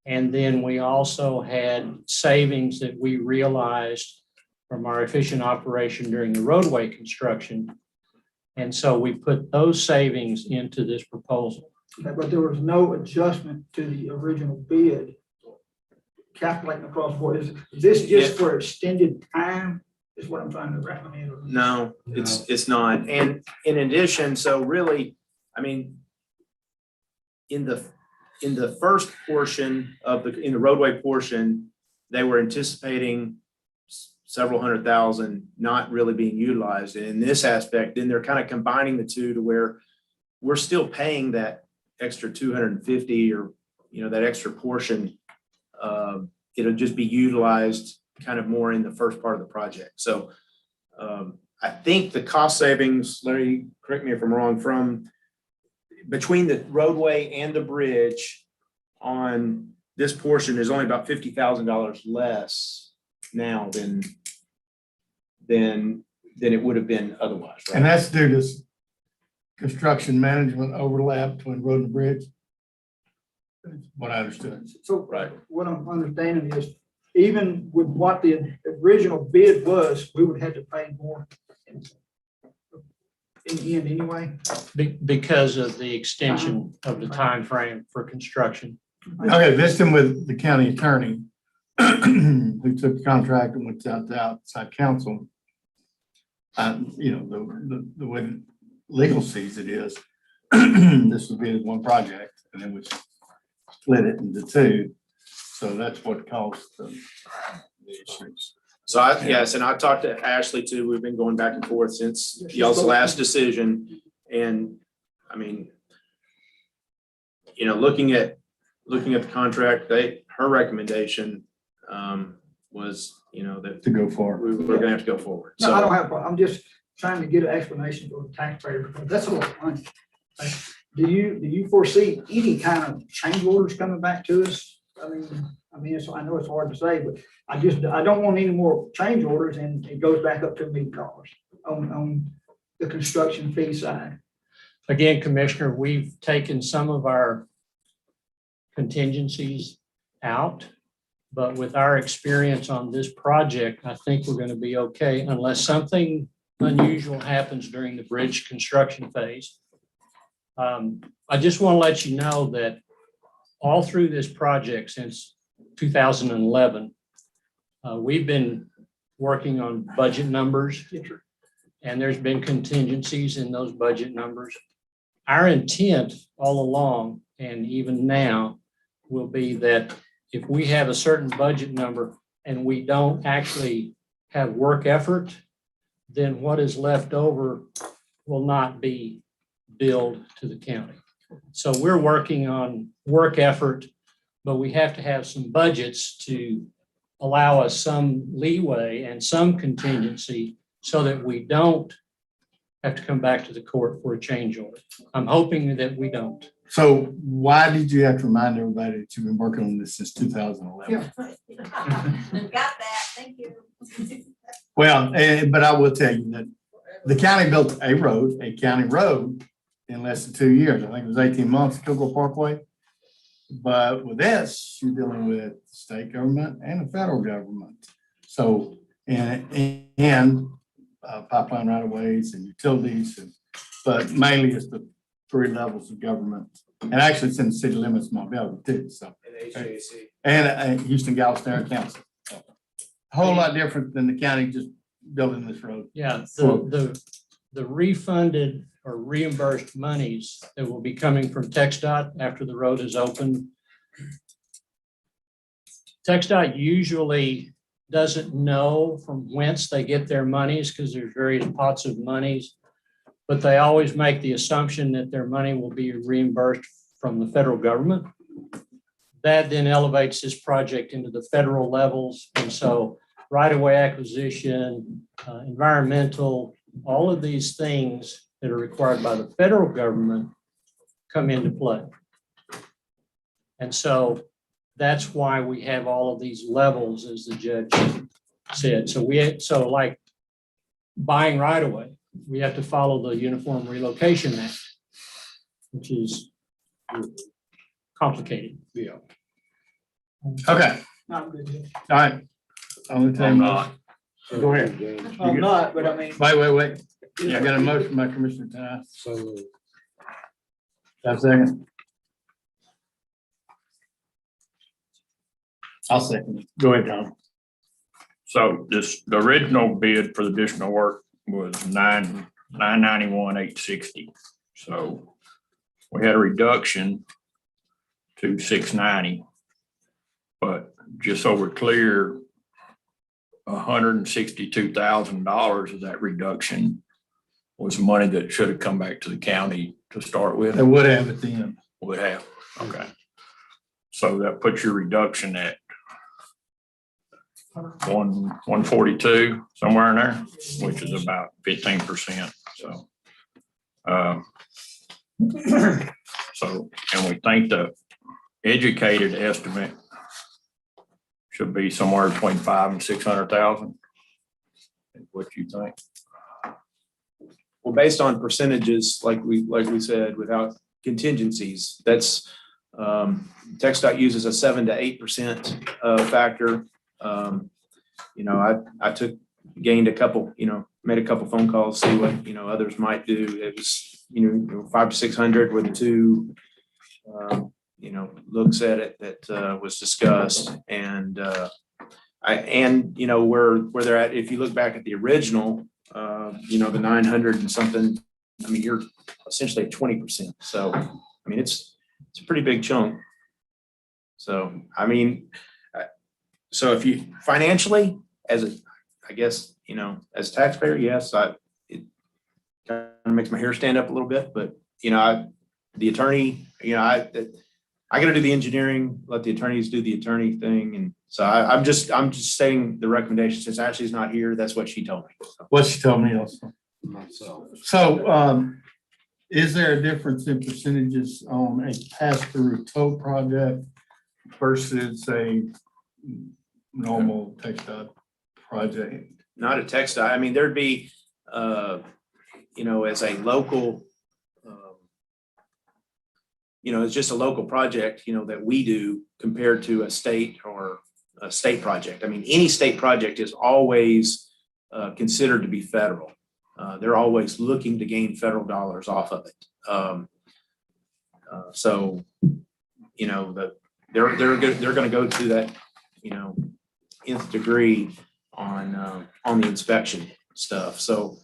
And then we also had savings that we realized from our efficient operation during the roadway construction. And so we put those savings into this proposal. But there was no adjustment to the original bid calculating across the board. Is this just for extended time? Is what I'm trying to wrap my head around. No, it's not. And in addition, so really, I mean, in the first portion of in the roadway portion, they were anticipating several $100,000 not really being utilized. And in this aspect, then they're kind of combining the two to where we're still paying that extra 250 or, that extra portion. It'll just be utilized kind of more in the first part of the project. So I think the cost savings, Larry, correct me if I'm wrong, from between the roadway and the bridge on this portion is only about $50,000 less now than it would have been otherwise. Right? And that's due to construction management overlap between road and bridge. That's what I understood. So Right. what I'm understanding is even with what the original bid was, we would have to pay more in the end anyway. Because of the extension of the time frame for construction. Okay, visiting with the county attorney who took the contract and went out to outside counsel. The way legal sees it is this would be one project and then we split it into two. So that's what caused the issues. So yes, and I talked to Ashley too. We've been going back and forth since y'all's last decision. And I mean, looking at the contract, her recommendation was, that To go forward. we're gonna have to go forward. No, I don't So have a problem. I'm just trying to get an explanation for the taxpayer, because that's a lot of money. Do you foresee any kind of change orders coming back to us? I mean, I know it's hard to say, but I don't want any more change orders and it goes back up to $1 million on the construction fee side. Again, Commissioner, we've taken some of our contingencies out, but with our experience on this project, I think we're going to be okay unless something unusual happens during the bridge construction phase. I just want to let you know that all through this project since 2011, we've been working on budget numbers, and there's been contingencies in those budget numbers. Our intent all along, and even now, will be that if we have a certain budget number and we don't actually have work effort, then what is left over will not be billed to the county. So we're working on work effort, but we have to have some budgets to allow us some leeway and some contingency so that we don't have to come back to the court for a change order. I'm hoping that we don't. So why did you have to remind everybody that you've been working on this since 2011? Got that, thank you. Well, but I will tell you that the county built a county road in less than 2 years. I think it was 18 months, Kilgore Parkway. But with this, you're dealing with state government and the federal government. So, and pipeline right of ways and utilities, but mainly it's the 3 levels of government. And actually it's in the city limits of Mont Belvieu too, so. And Houston Galveston Council. A whole lot different than the county just building this road. Yeah, the refunded or reimbursed monies that will be coming from TxDOT after the road is open. TxDOT usually doesn't know from whence they get their monies because there's various pots of monies, but they always make the assumption that their money will be reimbursed from the federal government. That then elevates this project into the federal levels. And so right-of-way acquisition, environmental, all of these things that are required by the federal government come into play. And so that's why we have all of these levels, as the judge said. So like buying right-of-way, we have to follow the Uniform Relocation Act, which is complicated. Yeah. Okay, Not good. all right. Only I'm time. not. Go ahead. I'm not, but I mean. Wait. I got a motion by Commissioner Ty. So Have a second. I'll second it. Go ahead, Tom. So the original bid for the additional work was $991,860. So we had a reduction to $690. But just so we're clear, $162,000 of that reduction was money that should have come back to the county to start with. They would have at the end. Would have, okay. So that puts your reduction at 142, somewhere in there, which is about 15%. So, and we think the educated estimate should be somewhere between 500,000 and 600,000. What you think? Well, based on percentages, like we said, without contingencies, that's TxDOT uses a 7 to 8% factor. I gained a couple, made a couple phone calls, see what, others might do. It was, 500 to 600 were the two, looks at it that was discussed. And where they're at, if you look back at the original, the 900 and something, I mean, you're essentially at 20%. So, I mean, it's a pretty big chunk. So, I mean, so if you financially, as a taxpayer, yes, it kind of makes my hair stand up a little bit, but, the attorney, I gotta do the engineering, let the attorneys do the attorney thing. And so I'm just saying the recommendation, since Ashley's not here, that's what she told me. So. What she told me also. So, is there a difference in percentages on a pass-through tow project versus a normal textile project? Not a textile. I mean, there'd be, as a local, it's just a local project, that we do compared to a state or a state project. I mean, any state project is always considered to be federal. They're always looking to gain federal dollars off of it. So, they're going to go to that, nth degree on the inspection stuff. So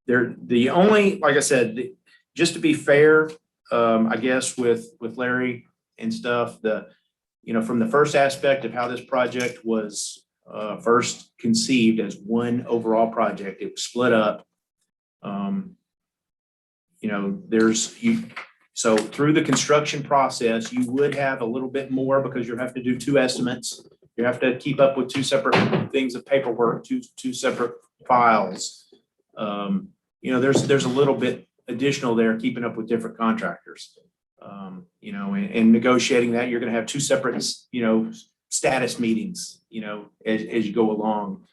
they're the only, like I said, just to be fair, I guess with Larry and stuff, from the first aspect of how this project was first conceived as one overall project, it was split up. So through the construction process, you would have a little bit more because you have to do two estimates. You have to keep up with two separate things of paperwork, two separate files. There's a little bit additional there, keeping up with different contractors. And negotiating that, you're going to have two separate, status meetings, as you go along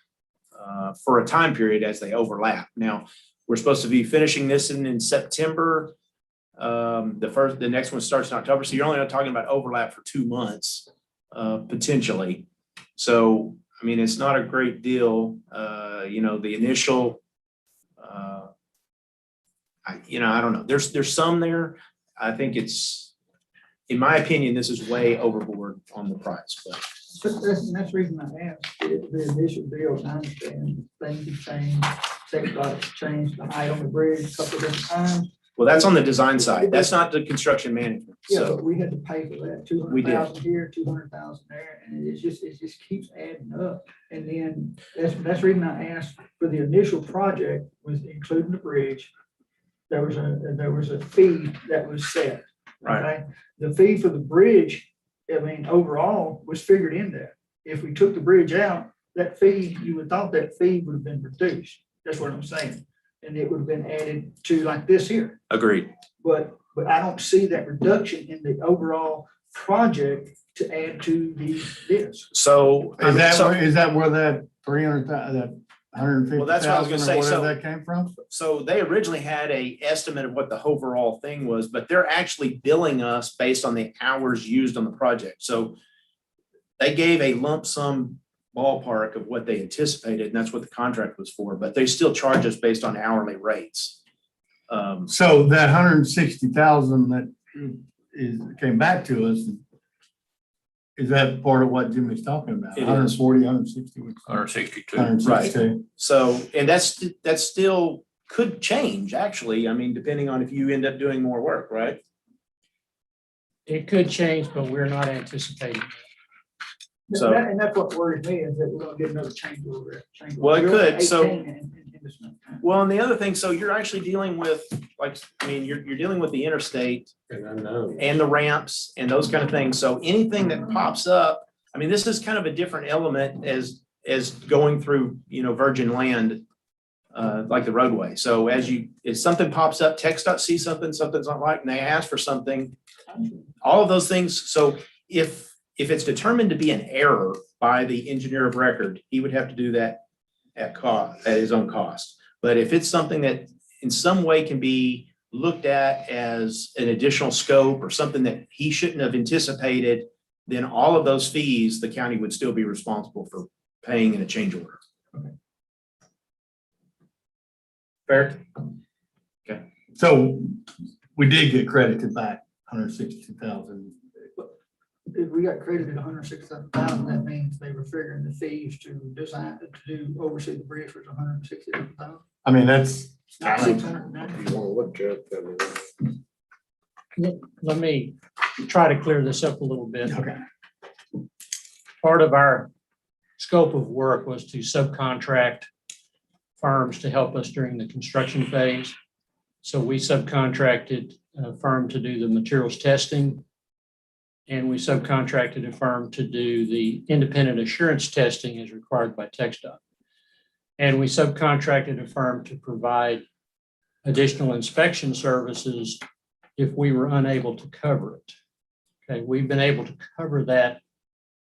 for a time period as they overlap. Now, we're supposed to be finishing this in September. The next one starts in October. So you're only talking about overlap for 2 months, potentially. So, I mean, it's not a great deal. The initial, I don't know. There's some there. I think in my opinion, this is way overboard on the price. But That's the reason I asked, the initial deal, I understand things have changed, technology's changed, the height on the bridge a couple of different times. well, that's on the design side. That's not the construction management. Yeah, So but we had to pay for that, We did. 200,000 here, 200,000 there, and it just keeps adding up. And then that's the reason I asked for the initial project was including the bridge. There was a fee that was set. Right. Okay? The fee for the bridge, I mean, overall was figured in there. If we took the bridge out, that fee, you would thought that fee would have been reduced. That's what I'm saying. And it would have been added to like this here. agreed. But I don't see that reduction in the overall project to add to this. So I Is mean, that where that 300,000, that 150,000 Well, that's what I was gonna say. or So- whatever that came from? So they originally had a estimate of what the overall thing was, but they're actually billing us based on the hours used on the project. So they gave a lump sum ballpark of what they anticipated, and that's what the contract was for, but they still charge us based on hourly rates. So that 160,000 that came back to us, is that part of what Jimmy's talking about? It is. 140, 160? 162. 162. So, and that still could change, actually. I mean, depending on if you end up doing more work, right? It could change, but we're not anticipating. So- And that's what worries me is that we're gonna get another change order. Well, it could, so- 18 in this month. Well, and the other thing, so you're actually dealing with, you're dealing with the interstate And unknown. and the ramps and those kind of things. So anything that pops up, I mean, this is kind of a different element as going through, virgin land, like the roadway. So if something pops up, TxDOT sees something's not right, and they ask for something, all of those things. So if it's determined to be an error by the engineer of record, he would have to do that at his own cost. But if it's something that in some way can be looked at as an additional scope or something that he shouldn't have anticipated, then all of those fees, the county would still be responsible for paying in a change order. Fair? So we did get credited back 162,000. If we got credited 160,000, that means they were figuring the fees to oversee the bridge was 160,000. I mean, that's, You want to look at that. Let me try to clear this up a little bit. okay. Part of our scope of work was to subcontract firms to help us during the construction phase. So we subcontracted a firm to do the materials testing and we subcontracted a firm to do the independent assurance testing as required by TxDOT. And we subcontracted a firm to provide additional inspection services if we were unable to cover it. Okay, we've been able to cover that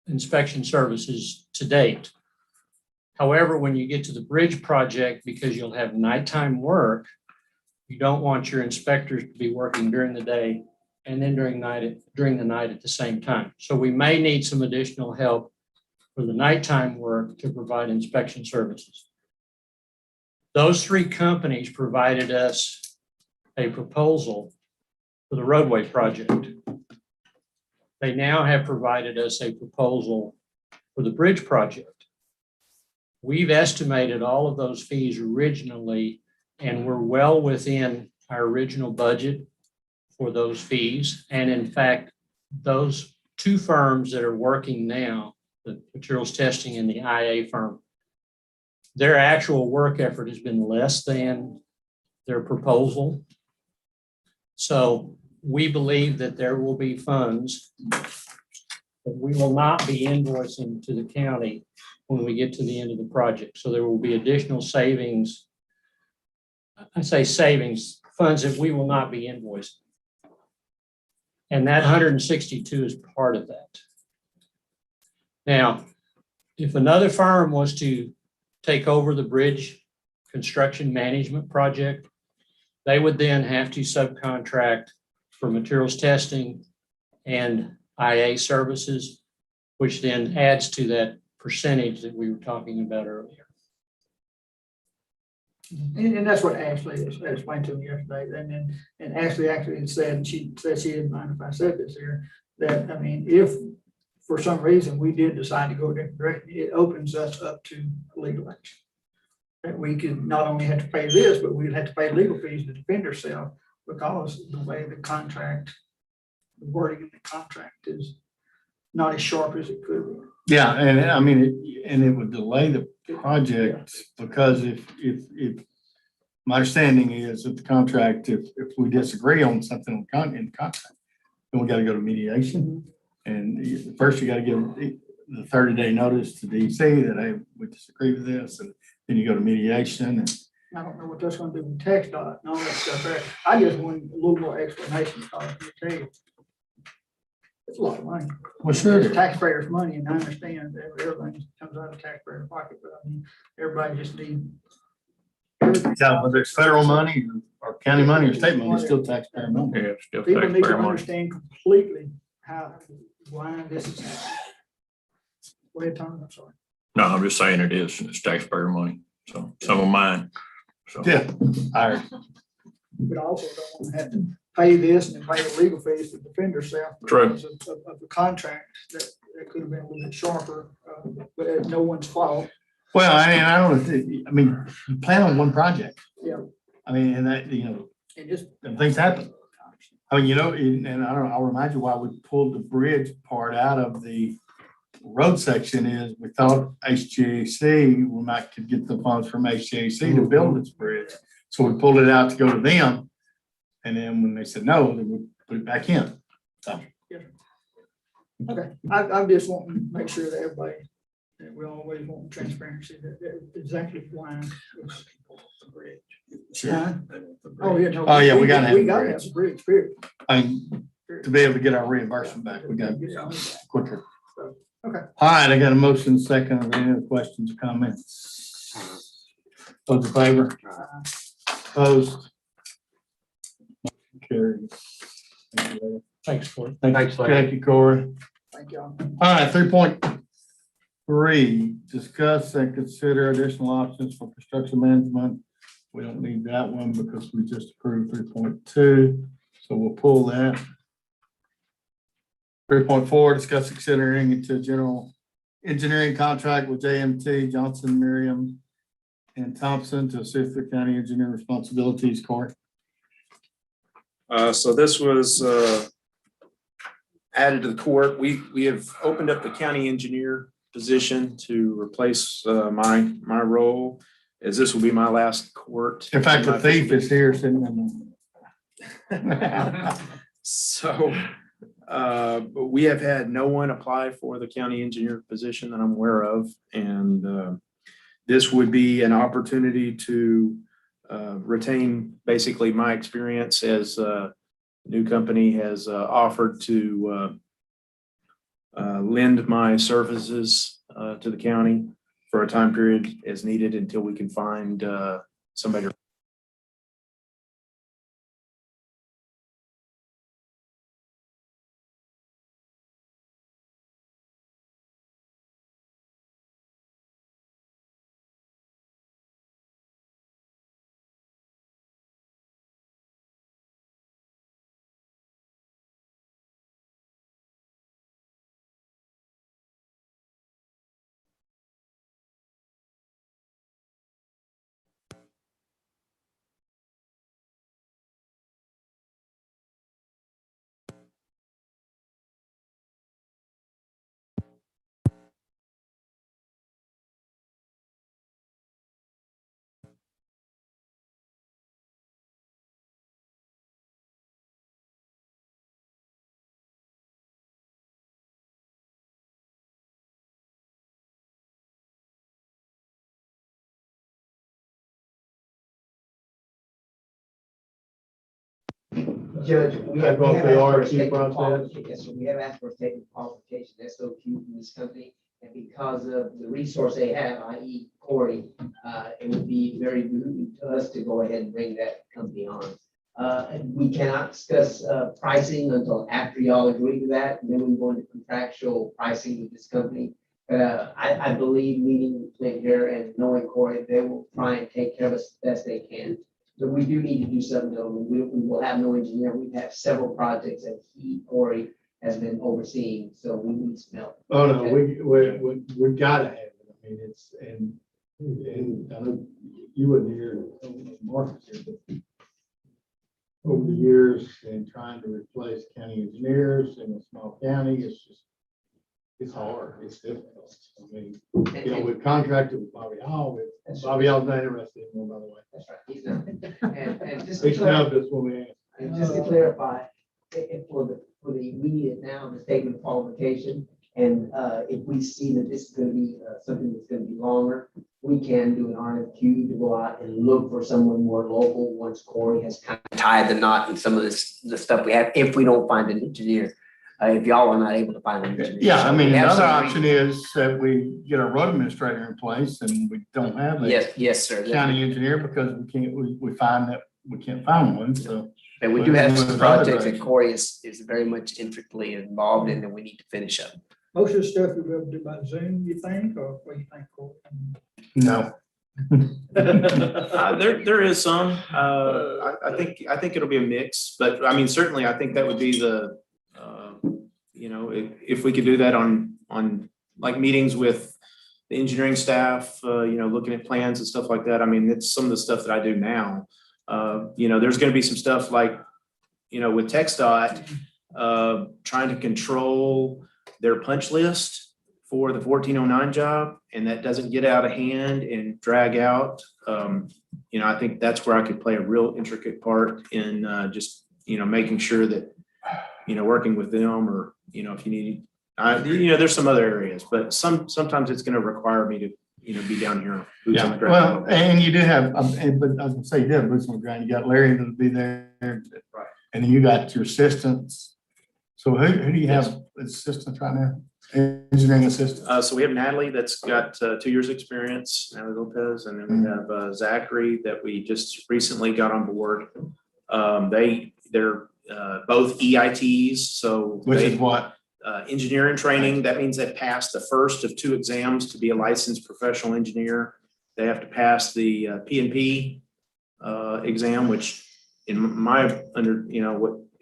inspection services to date. However, when you get to the bridge project, because you'll have nighttime work, you don't want your inspectors to be working during the day and then during the night at the same time. So we may need some additional help for the nighttime work to provide inspection services. Those three companies provided us a proposal for the roadway project. They now have provided us a proposal for the bridge project. We've estimated all of those fees originally, and we're well within our original budget for those fees. And in fact, those two firms that are working now, the materials testing and the IA firm, their actual work effort has been less than their proposal. So we believe that there will be funds that we will not be invoicing to the county when we get to the end of the project. So there will be additional savings. I say savings, funds that we will not be invoicing. And that 162 is part of that. Now, if another firm was to take over the bridge construction management project, they would then have to subcontract for materials testing and IA services, which then adds to that percentage that we were talking about earlier. And that's what Ashley explained to me yesterday. And Ashley actually said, and she said she didn't mind if I said this here, that, I mean, if for some reason we did decide to go a different direction, it opens us up to legal action. That we could not only have to pay this, but we'd have to pay legal fees to defend ourselves because the way the contract, the wording in the contract is not as sharp as it could be. Yeah, and I mean, and it would delay the project because if my understanding is that the contract, if we disagree on something in the contract, then we got to go to mediation. And first you got to give the 30-day notice to DC that, hey, we disagree with this, and then you go to mediation. And I don't know what that's going to do with TxDOT and all that stuff there. I just want a little more explanation. Let me tell you, it's a lot of money. well, sure. It's taxpayers' money, and I understand that everything comes out of taxpayer pocket, but I mean, everybody just needs. Yeah, whether it's federal money or county money or state money, it's still taxpayer money. Yeah, it's still People need to taxpayer money. understand completely why this is happening. Go ahead, Tom, I'm sorry. No, I'm just saying it is. It's taxpayer money. So some of mine. So. Yeah, I But I also don't want to have to pay this and then pay the legal fees to defend yourself. True. Because of the contract that could have been a little bit sharper, but it's no one's fault. well, I don't know. I mean, you plan on one project. Yeah. I mean, and that, And just. things happen. I mean, and I don't know, I'll remind you why we pulled the bridge part out of the road section is we thought HGAC, we might could get the funds from HGAC to build this bridge. So we pulled it out to go to them. And then when they said no, then we put it back in. So. Okay, I just want to make sure that everybody, that we always want transparency, that exactly why it's the bridge. Huh? Oh, yeah. No, Oh, yeah, we gotta have We a gotta bridge. have a bridge, period. I mean, to be able to get our reimbursement back, we got to quicker. Okay. All right, I got a motion second. Are there any other questions or comments? Those in favor? Opposed? Motion carries. Thank you, Larry. Thanks, Corey. Thank you, Corey. Thank y'all. All right, 3.3, discuss and consider additional options for construction management. We don't need that one because we just approved 3.2, so we'll pull that. 3.4, discuss considering into general engineering contract with JMT, Johnson, Miriam, and Thompson to assist the county engineer responsibilities. Corey. So this was added to the court. We have opened up the county engineer position to replace my role, as this will be my last court. In fact, the thief is here sitting in So But we have had no one apply for the county engineer position that I'm aware of. And this would be an opportunity to retain basically my experience as a new company has offered to lend my services to the county for a time period as needed until we can find somebody. Judge, we have Go asked through the for a RFQ statement of process. qualification. Yes, sir. We have asked for a statement of qualification, SOQ from this company. And because of the resource they have, i.e. Corey, it would be very good to us to go ahead and bring that company on. And we cannot discuss pricing until after y'all agree to that. And then we go into contractual pricing with this company. I believe meeting with Clint here and knowing Corey, they will try and take care of us the best they can. So we do need to do something though. We will have no engineer. We've had several projects that Corey has been overseeing, so we need some help. Oh, no, we gotta have it. I mean, it's, and I know you wouldn't hear Marcus here, but over the years and trying to replace county engineers in a small county, it's hard, it's difficult. I mean, we've contracted with Bobby Hall, Bobby Hall's not interested anymore, by the way. That's right. He's not. And just to He snubbed us when we asked. And just to clarify, we need it now in the statement of qualification. And if we see that this is going to be something that's going to be longer, we can do an RFQ to go out and look for someone more local once Corey has kind of tied the knot in some of the stuff we have, if we don't find an engineer. If y'all are not able to find an engineer. Yeah, I So mean, we have another some option is that we get a road administrator in place and we don't have a Yes, sir. county engineer because we find that we can't find one, so. And we do have some With projects other that Corey is very much intricately involved in that we need to finish up. Most of the stuff you'll be able to do by Zoom, you think, or what do you think, Corey? No. There is some, I think it'll be a mix, but I mean, certainly I think that would be the, if we could do that on like meetings with the engineering staff, looking at plans and stuff like that. I mean, it's some of the stuff that I do now. There's going to be some stuff like, with TxDOT, trying to control their punch list for the 1409 job, and that doesn't get out of hand and drag out. I think that's where I could play a real intricate part in just, making sure that, working with them, or, if you need, there's some other areas, but sometimes it's going to require me to, be down here. Boots on the ground. Well, and you do have, but I was gonna say, you do have boots on the ground. You got Larry that'll be there. Right. And then you got your assistants. So who do you have assistants right now? Engineering assistant? So we have Natalie that's got 2 years experience, Natalie Lopez, and then we have Zachary that we just recently got on board. They're both EITs, so. Which is what? Engineering training. That means they passed the first of 2 exams to be a licensed professional engineer. They have to pass the P&P exam, which in my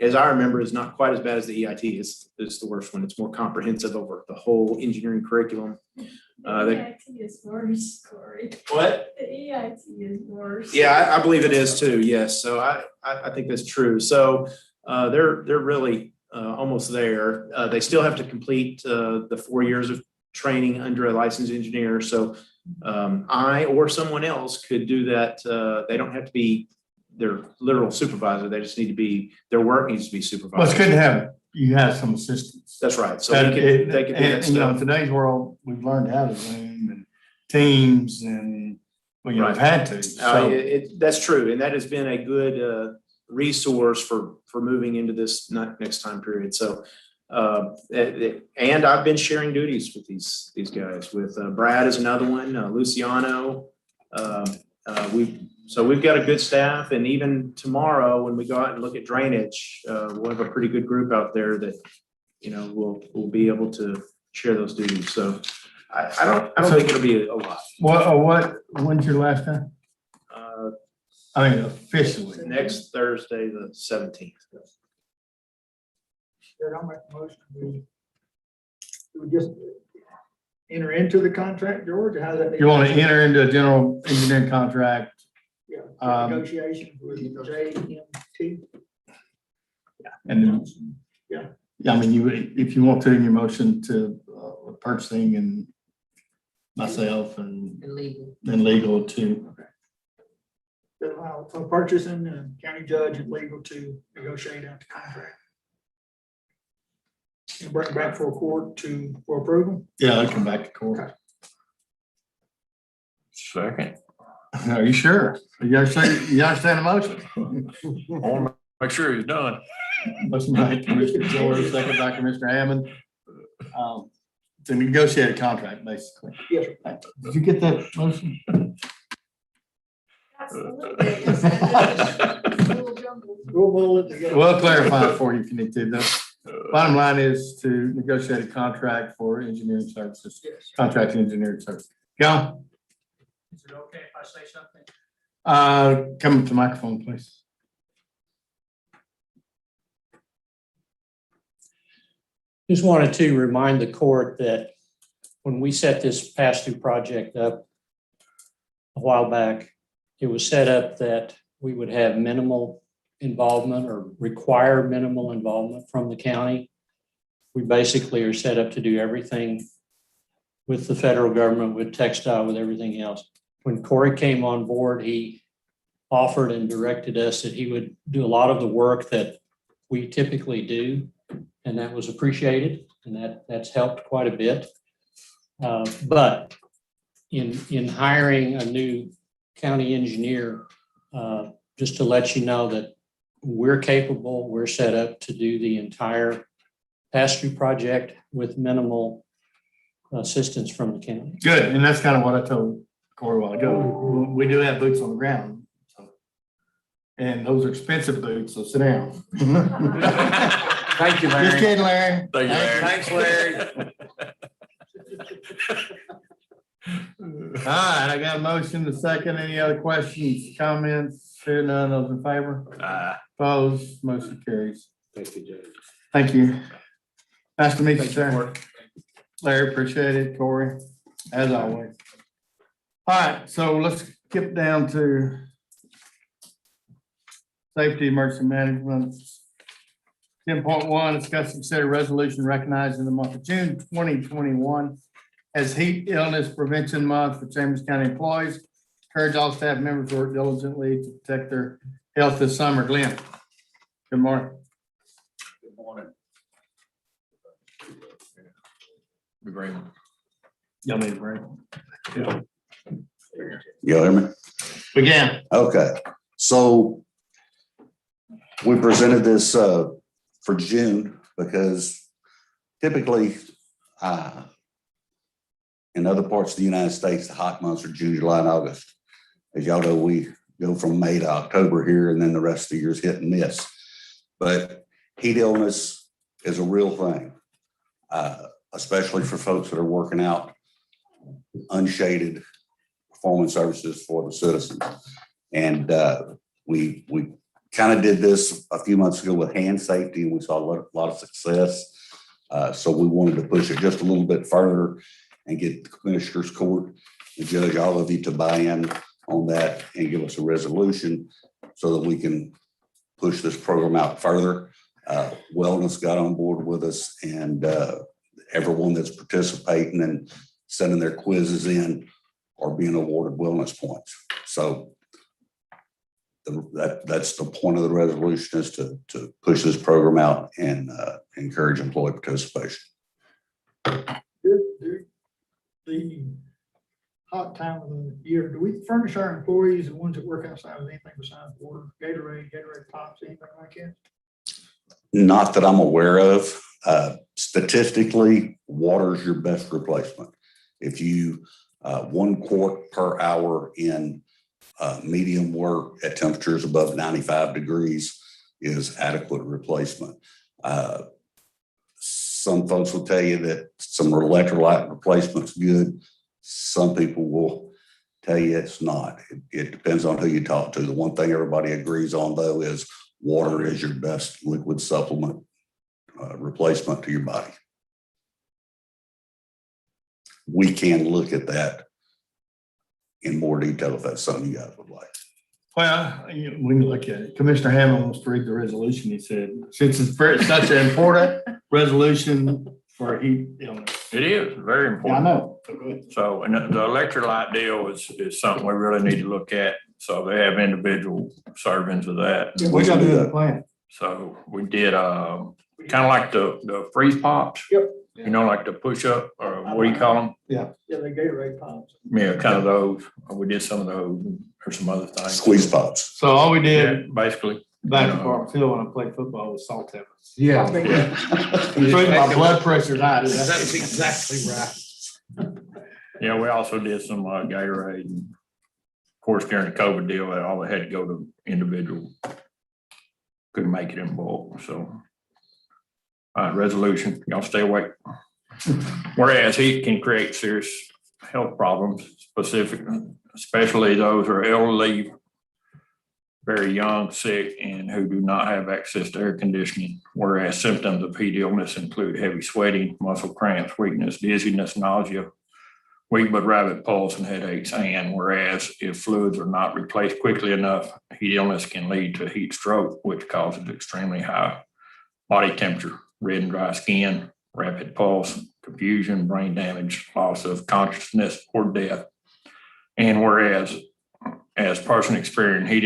as I remember, is not quite as bad as the EIT. It's the worst one. It's more comprehensive over the whole engineering curriculum. The EIT is worse, Corey. What? The EIT is worse. Yeah, I believe it is too. Yes. So I think that's true. So they're really almost there. They still have to complete the 4 years of training under a licensed engineer. So I or someone else could do that. They don't have to be their literal supervisor. They just need to be, their work needs to be supervised. Well, it's good to have you have some assistance. That's right. So And, we can, they can do that and, you know, in stuff. today's world, we've learned how to Zoom and Teams and, well, you know, we've had to. So, That's true. And that has been a good resource for moving into this next time period. So, and I've been sharing duties with these guys, with Brad is another one, Luciano. We've got a good staff, and even tomorrow when we go out and look at drainage, we'll have a pretty good group out there that, you know, we'll be able to share those duties. So I don't think it'll be a lot. when's your last time? I mean, officially. Next Thursday, the 17th. I'll make a motion. We just enter into the contract, George, or how does that? You want to enter into a general engineering contract? Yeah, negotiations with JMT. And Yeah. I mean, if you want to, in your motion to purchasing and myself and legal to. That allow for purchasing and county judge and legal to negotiate out the contract. And bring it back for a court for approval. Yeah, I'll come back to court. Second. Are you sure? You understand the motion? I want to make sure he's done. Motion by Commissioner George, second by Commissioner Hammond. To negotiate a contract, basically. Yes, Did you get that motion? We'll clarify it for you if you need to. The bottom line is to negotiate a contract for engineering services, contracting engineering services. Go. Is it okay if I say something? Come to the microphone, please. Just wanted to remind the court that when we set this pass-through project up a while back, it was set up that we would have minimal involvement or require minimal involvement from the county. We basically are set up to do everything with the federal government, with textile, with everything else. When Corey came on board, he offered and directed us that he would do a lot of the work that we typically do, and that was appreciated, and that's helped quite a bit. But in hiring a new county engineer, just to let you know that we're capable, we're set up to do the entire pass-through project with minimal assistance from the county. Good, and that's kind of what I told Corey a while ago. We do have boots on the ground. So. And those are expensive boots, so sit down. Thank you, Larry. Just kidding, Larry. Thank you, Larry. Thanks, Larry. All right, I got a motion, a second. Any other questions, comments? Hear none, those in favor? Opposed, motion carries. Thank you, Judge. Thank you. Nice to meet you, Thank you, sir. Corey. Larry, appreciate it. Corey, as always. All right, so let's skip down to safety emergency management. 10.1, discuss and consider resolution recognizing the month of June 2021 as Heat Illness Prevention Month for Chambers County employees. Encourage all staff members to work diligently to protect their health this summer. Glenn, good morning. Good morning. Be great. Y'all need a break. You hear me? Begin. Okay, so we presented this for June because typically in other parts of the United States, the hot months are June, July, and August. As y'all know, we go from May to October here, and then the rest of the year is hit and miss. But heat illness is a real thing, especially for folks that are working out unshaded performance services for the citizens. And we kind of did this a few months ago with hand safety, and we saw a lot of success. So we wanted to push it just a little bit further and get the Commissioners Court, the judge, all of you to buy in on that and give us a resolution so that we can push this program out further. Wellness got on board with us, and everyone that's participating and sending their quizzes in are being awarded wellness points. So That's the point of the resolution, is to push this program out and encourage employee participation. The hot time of the year, do we furnish our employees, the ones that work outside, with anything besides water, Gatorade pops, anything like that? Not that I'm aware of. Statistically, water is your best replacement. If you, 1 quart per hour in medium work at temperatures above 95 degrees is adequate replacement. Some folks will tell you that some electrolyte replacement's good. Some people will tell you it's not. It depends on who you talk to. The one thing everybody agrees on, though, is water is your best liquid supplement replacement to your body. We can look at that in more detail if that's something you guys would like. Well, we can look at it. Commissioner Hammond wants to read the resolution. He said, since it's such an important resolution for heat illness. It is very Yeah, I important. know. So, and the electrolyte deal is something we really need to look at. So they have individual servings of that. Yeah, we gotta do the plan. So we did, kind of like the freeze pops. Yep. You know, like the push up, or what do you call them? Yeah, they Gatorade pops. Yeah, kind of those. We did some of those or some other things. Squeeze pops. So all we Yeah, did basically. back in Park Hill when I played football was salt peppers. Yeah. My blood pressure's high. That's exactly right. Yeah, we also did some Gatorade. And of course, during the COVID deal, all they had to go to individual. Couldn't make it in bulk, so. Resolution, y'all stay awake. Whereas heat can create serious health problems, especially those who are elderly, very young, sick, and who do not have access to air conditioning. Whereas symptoms of heat illness include heavy sweating, muscle cramps, weakness, dizziness, nausea, weak but rapid pulse, and headaches. And whereas if fluids are not replaced quickly enough, heat illness can lead to heat stroke, which causes extremely high body temperature, red and dry skin, rapid pulse, confusion, brain damage, loss of consciousness, or death. And whereas as person experiencing heat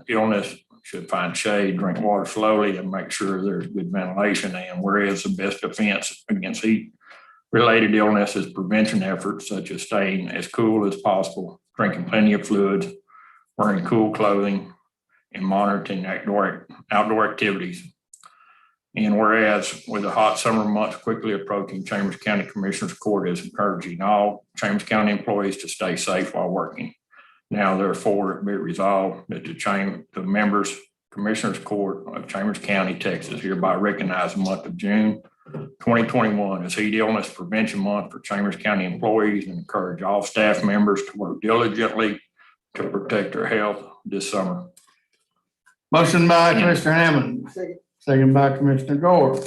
illness should find shade, drink water slowly, and make sure there's good ventilation. And whereas the best defense against heat-related illness is prevention efforts such as staying as cool as possible, drinking plenty of fluids, wearing cool clothing, and monitoring outdoor activities. And whereas with the hot summer months quickly approaching, Chambers County Commissioners Court is encouraging all Chambers County employees to stay safe while working. Now, therefore, be it resolved that the members Commissioners Court of Chambers County, Texas hereby recognize the month of June 2021 as Heat Illness Prevention Month for Chambers County employees, and encourage all staff members to work diligently to protect their health this summer. Motion by Commissioner Hammond, Second. second by Commissioner Gore.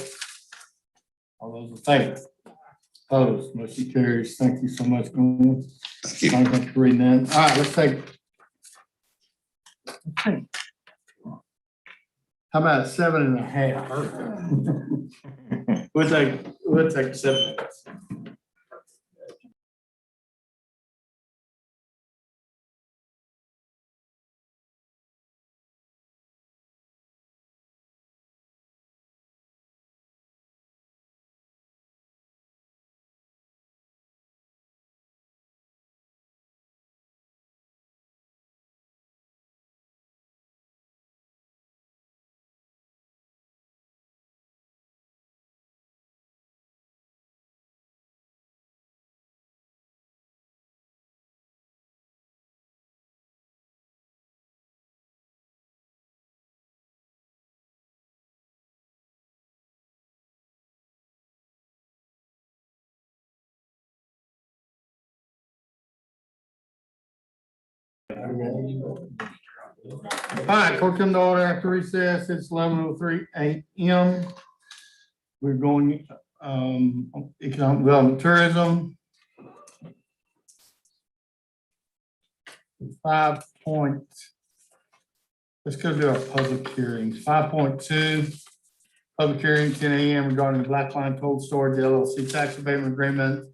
All those in favor? Opposed, motion carries. Thank you so much. Gordon. Thank you. Thank you for reading that. All right, let's take. How about 7.5? We'll take 7 minutes. All right, court come to order after recess. It's 11:03 a.m. We're going economic development, tourism. 5 point. Let's go to our public hearings. 5.2. Public hearing 10 a.m. regarding the Black Line Cold Storage LLC tax abatement agreement.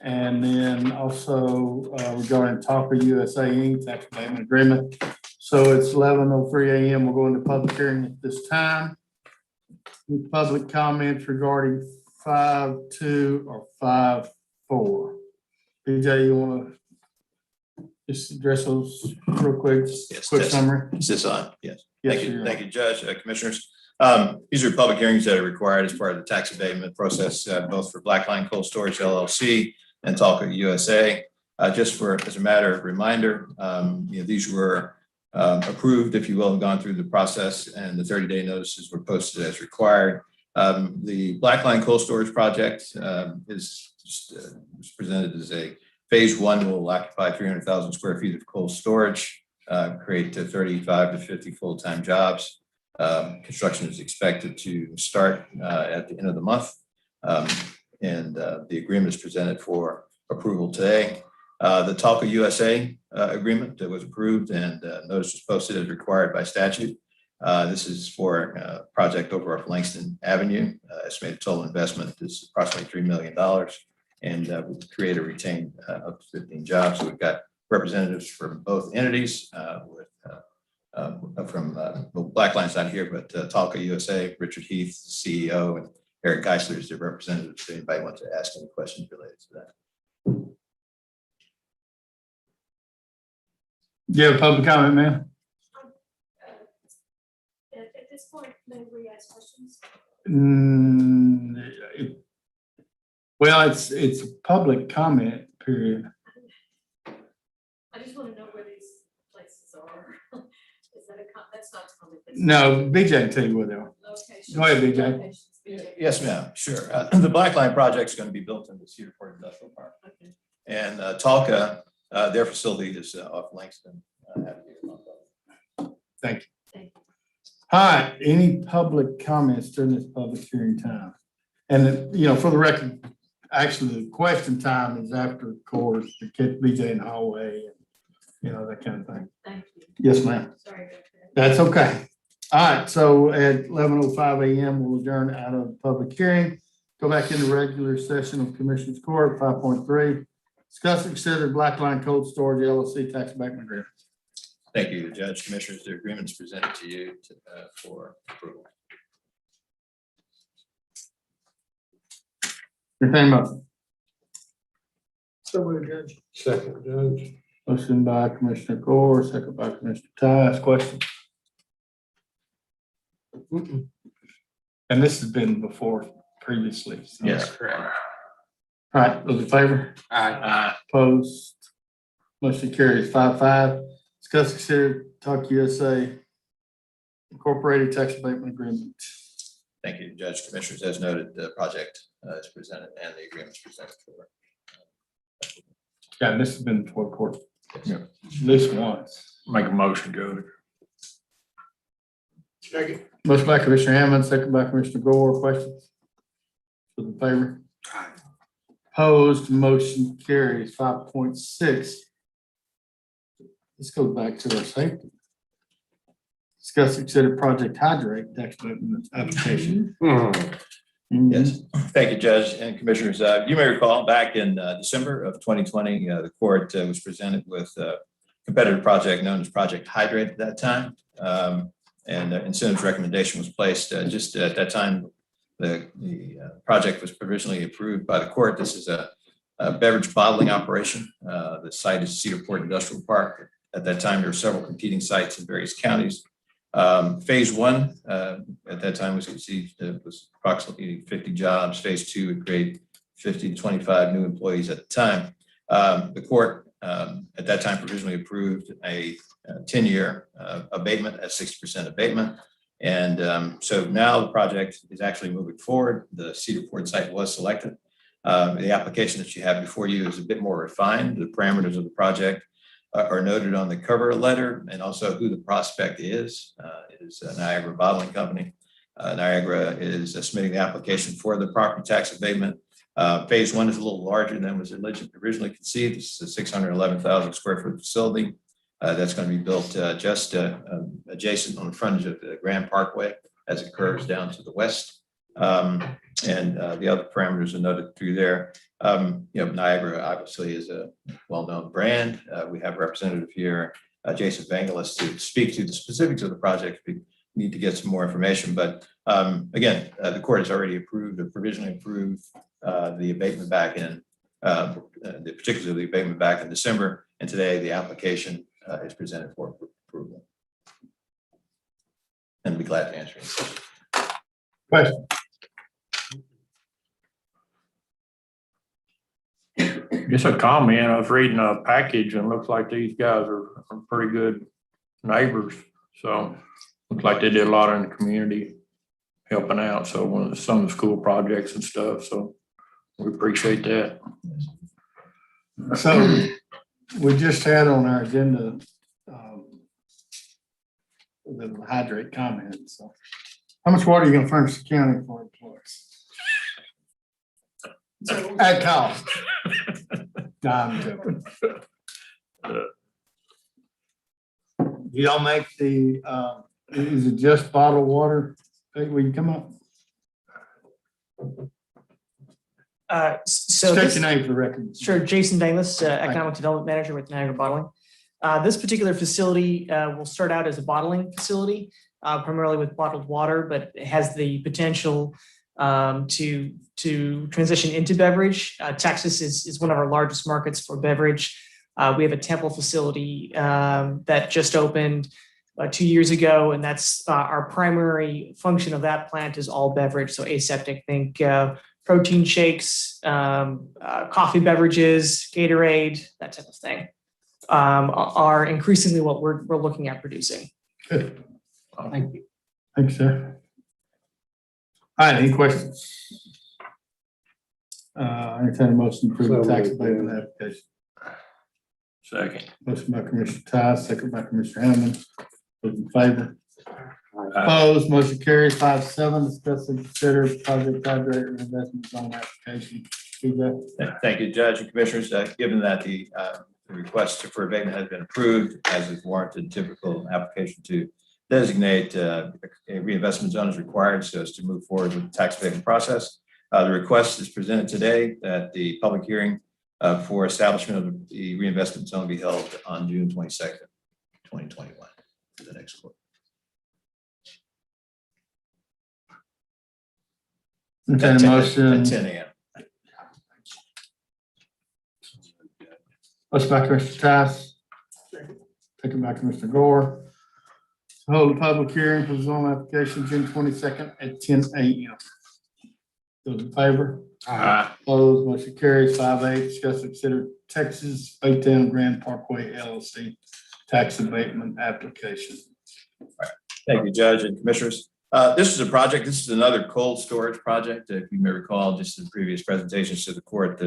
And then also regarding Talker USA Inc. tax abatement agreement. So it's 11:03 a.m. We'll go into public hearing at this time. Any public comments regarding 5.2 or 5.4? BJ, you want to just address those real quick? Just Yes, quick yes. summary. Is this on? Yes. Yes, Thank sir, you, you're thank on. you, Judge, Commissioners. These are public hearings that are required as part of the tax abatement process, both for Black Line Cold Storage LLC and Talca USA. Just as a matter of reminder, these were approved, if you will, and gone through the process, and the 30-day notices were posted as required. The Black Line Cold Storage project was presented as a phase one will occupy 300,000 square feet of cold storage, create 35 to 50 full-time jobs. Construction is expected to start at the end of the month. And the agreement is presented for approval today. The Talca USA agreement that was approved and notice was posted as required by statute. This is for a project over off Langston Avenue. Estimated total investment is approximately $3 million, and will create or retain up to 15 jobs. So we've got representatives from both entities from Black Line's not here, but Talca USA, Richard Heath, CEO, and Eric Geisler is the representative. If anybody wants to ask any questions related to that. Do you have a public comment, ma'am? At this point, may we ask questions? Well, it's a public comment period. I just want to know where these places are. Is that that's not common? No, BJ can tell you where they are. Locations. Go ahead, BJ. Locations. Yes, ma'am. Sure. The Black Line project is going to be built in the Cedar Point Industrial Park. Okay. And Talca, their facility is off Langston Avenue. Thank you. Thank you. All right, any public comments during this public hearing time? And, for the record, actually, the question time is after, of course, the kid BJ in the hallway and, that kind of thing. Thank you. Yes, ma'am. Sorry about that. That's okay. All right, so at 11:05 a.m., we'll adjourn out of the public hearing. Go back into regular session of Commissioners Court, 5.3. Discuss and consider Black Line Cold Storage LLC tax abatement agreement. Thank you, Judge, Commissioners. The agreement is presented to you for approval. Entertained motion. So we're Judge. Second, Judge. Motion by Commissioner Gore, second by Commissioner Tice. Question? And this has been before previously. So. Yes, correct. All right, those in favor? Aye. Opposed? Motion carries 5-5. Discuss, consider Talca USA Incorporated tax abatement agreement. Thank you, Judge, Commissioners. As noted, the project is presented and the agreement is presented for. Yeah, and this has been before court. Yeah, at least once. Make a motion, Judge. Second. Motion by Commissioner Hammond, second by Commissioner Gore. Questions? Those in favor? Opposed? Motion carries 5.6. Let's go back to our safety. Discuss, consider Project Hydrate tax abatement application. Yes, thank you, Judge and Commissioners. You may recall back in December of 2020, the court was presented with a competitive project known as Project Hydrate at that time. And incentives recommendation was placed just at that time. The project was provisionally approved by the court. This is a beverage bottling operation. The site is Cedar Point Industrial Park. At that time, there were several competing sites in various counties. Phase one at that time was conceived, was approximately 50 jobs. Phase two would create 50 to 25 new employees at the time. The court at that time provisionally approved a 10-year abatement at 60% abatement. And so now the project is actually moving forward. The Cedar Point site was selected. The application that you have before you is a bit more refined. The parameters of the project are noted on the cover letter, and also who the prospect is. It is Niagara Bottling Company. Niagara is submitting the application for the property tax abatement. Phase one is a little larger than was originally conceived. This is a 611,000 square foot facility that's going to be built just adjacent on the frontage of the Grand Parkway as it curves down to the west. And the other parameters are noted through there. Niagara obviously is a well-known brand. We have a representative here Jason Vangelis to speak to the specifics of the project. We need to get some more information, but again, the court has already approved or provisionally approved the abatement back in, the particulars of the abatement back in December, and today the application is presented for approval. And I'd be glad to answer any Question? Just a comment, I was reading a package and it looks like these guys are pretty good neighbors. So looks like they did a lot in the community helping out. So some of the school projects and stuff. So we appreciate that. So we just had on our agenda the hydrate comment. So how much water are you gonna furnish the county for employees? At cost. No, I'm joking. You don't make the, is it just bottled water? Hey, will you come up? So State this, your name for the record. sure, Jason Davis, Economic Development Manager with Niagara Bottling. This particular facility will start out as a bottling facility, primarily with bottled water, but it has the potential to transition into beverage. Texas is one of our largest markets for beverage. We have a Temple facility that just opened 2 years ago, and that's our primary function of that plant is all beverage. So aseptic, think protein shakes, coffee beverages, Gatorade, that type of thing, are increasingly what we're looking at producing. Good. Thank you. Thanks, sir. All right, any questions? Entertain a motion to approve the tax abatement application. Second. Motion by Commissioner Ty, second by Commissioner Hammond. Those in favor? Opposed, motion carries 5-7. Discuss and consider project hydrate investment zone application. Thank you, Judge and Commissioners. Given that the request for abatement has been approved, as is warranted, typical application to designate a reinvestment zone is required so as to move forward with the tax abatement process. The request is presented today that the public hearing for establishment of the reinvestment zone be held on June 22nd, 2021, for the next quarter. Entertain a motion. At 10 a.m. Motion by Commissioner Tice. Second by Commissioner Gore. Hold a public hearing for the zone application June 22nd at 10 a.m. Those in favor? Opposed, motion carries 5-8. Discuss and consider Texas Baytown Grand Parkway LLC tax abatement application. Thank you, Judge and Commissioners. This is a project, this is another cold storage project. If you may recall, just in previous presentations to the court,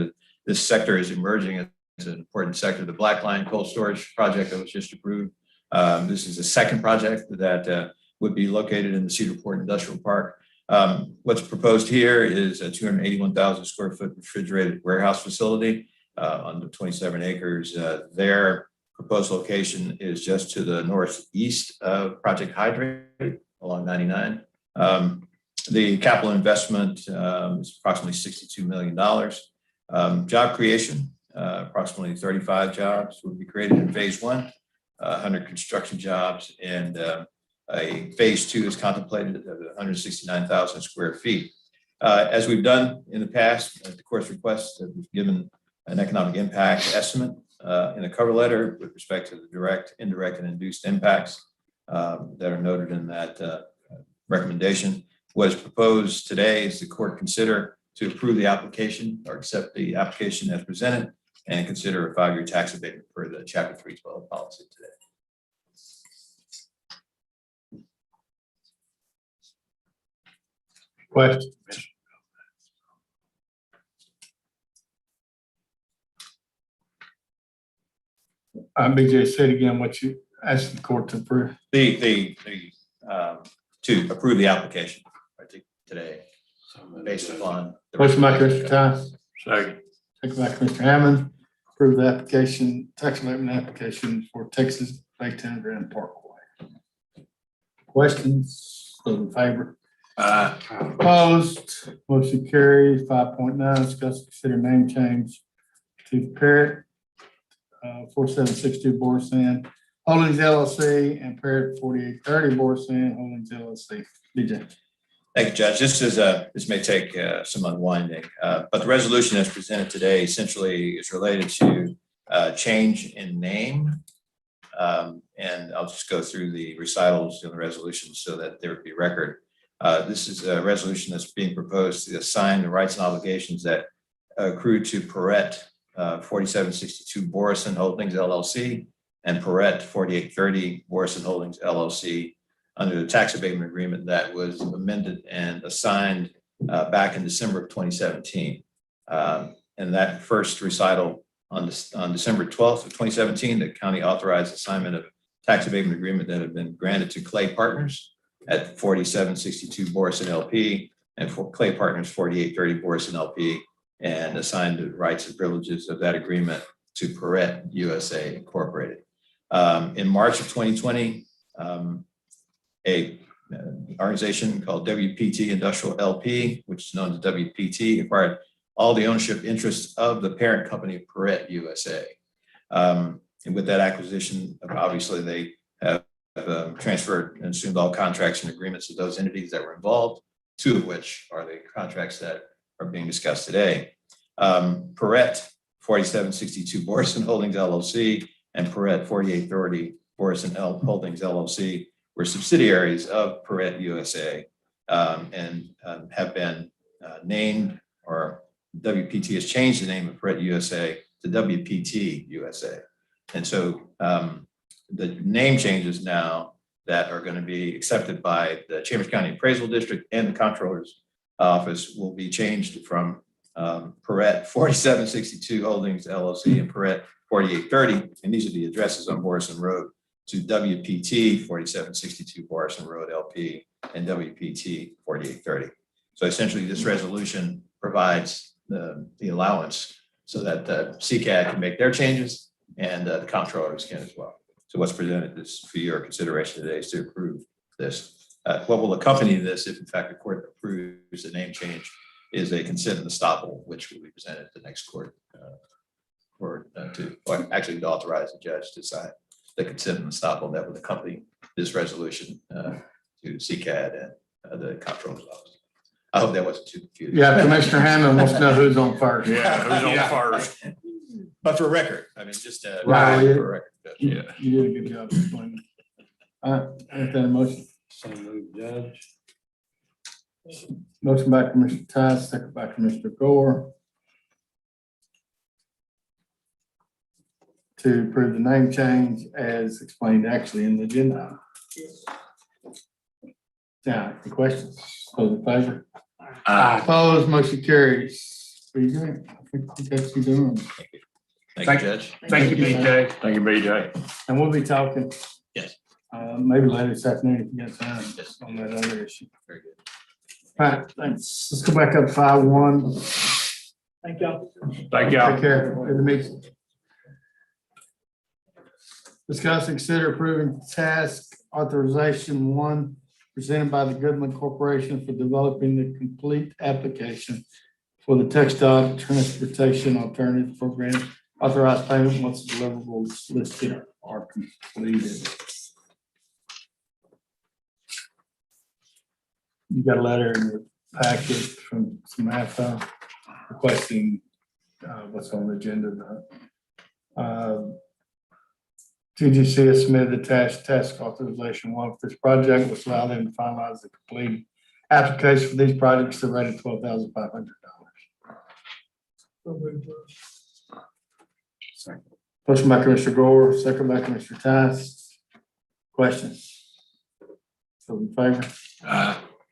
this sector is emerging as an important sector. The Black Line cold storage project that was just approved. This is a second project that would be located in the Cedarport Industrial Park. What's proposed here is a 281,000 square foot refrigerated warehouse facility on the 27 acres. Their proposed location is just to the northeast of Project Hydrate along 99. The capital investment is approximately $62 million. Job creation, approximately 35 jobs will be created in phase 1, 100 construction jobs, and a phase 2 is contemplated at 169,000 square feet. As we've done in the past, at the court's request, we've given an economic impact estimate in a cover letter with respect to the direct, indirect, and induced impacts that are noted in that recommendation. What is proposed today is the court consider to approve the application or accept the application as presented and consider a 5-year tax abatement per the Chapter 312 policy today. Question. BJ, say it again, what you asked the court to approve. To approve the application today based upon. Motion by Commissioner Tice. Second. Second by Commissioner Hammond. Approve the application, tax abatement application for Texas Baytown Grand Parkway. Questions? Those in favor? Opposed? Motion carries 5.9. Discuss and consider name change to Parrot, 4762 Boris Sand, Holdings LLC and Parrot 4830 Borson Holdings LLC. DJ. Thank you, Judge. This may take some unwinding, but the resolution that's presented today essentially is related to change in name. And I'll just go through the recitals in the resolution so that there would be record. This is a resolution that's being proposed to assign the rights and obligations that accrue to Perrette 4762 Borison Holdings LLC and Perrette 4830 Borison Holdings LLC under the tax abatement agreement that was amended and assigned back in December of 2017. And that first recital on December 12th of 2017, the county authorized assignment of tax abatement agreement that had been granted to Clay Partners at 4762 Borison LP and for Clay Partners 4830 Borison LP, and assigned the rights and privileges of that agreement to Perrette USA Incorporated. In March of 2020, a organization called WPT Industrial LP, which is known as WPT, acquired all the ownership interests of the parent company of Perrette USA. And with that acquisition, obviously they have transferred and assumed all contracts and agreements of those entities that were involved, two of which are the contracts that are being discussed today. Perrette 4762 Borison Holdings LLC and Perrette 4830 Borison Holdings LLC were subsidiaries of Perrette USA and have been named, or WPT has changed the name of Perrette USA to WPT USA. And so the name changes now that are going to be accepted by the Chambers County Appraisal District and the Comptroller's Office will be changed from Perrette 4762 Holdings LLC and Perrette 4830, and these are the addresses on Borison Road, to WPT 4762 Borison Road LP and WPT 4830. So essentially this resolution provides the allowance so that CCAD can make their changes and the comptrollers can as well. So what's presented is for your consideration today is to approve this. What will accompany this, if in fact the court approves the name change, is a consent and estoppel, which will be presented at the next court to authorize the judge to sign the consent and estoppel that would accompany this resolution to CCAD and the comptroller's office. I hope that wasn't too confusing. Yeah, Commissioner Hammond wants to know who's on first. Yeah, who's on first? But for record, I mean, just Right. for record. Yeah, you did a good job explaining. Entertain a motion. So moved, Judge. Motion by Commissioner Tice, second by Commissioner Gore, to approve the name change as explained actually in the agenda. Now, any questions? Those in favor? Opposed, motion carries. Are you good? I think that's you doing. Thank you, Judge. Thank you, BJ. Thank you, BJ. And we'll be talking. Yes. Maybe later this afternoon if you get time on that other issue. Very good. All right, thanks. Let's go back up 5-1. Thank y'all. Thank Take care. Good to meet you. Discuss and consider approving task authorization 1 presented by the Goodman Corporation for developing the complete application for the Textile Transportation Alternative Program. Authorized payment once the deliverables listed are completed. You got a letter in your packet from Samantha requesting what's on the agenda. TGC has submitted attached task authorization 1 for this project, which allow them to finalize the complete application for these projects. They're rated $12,500. Motion by Commissioner Gore, second by Commissioner Tice. Questions? Those in favor?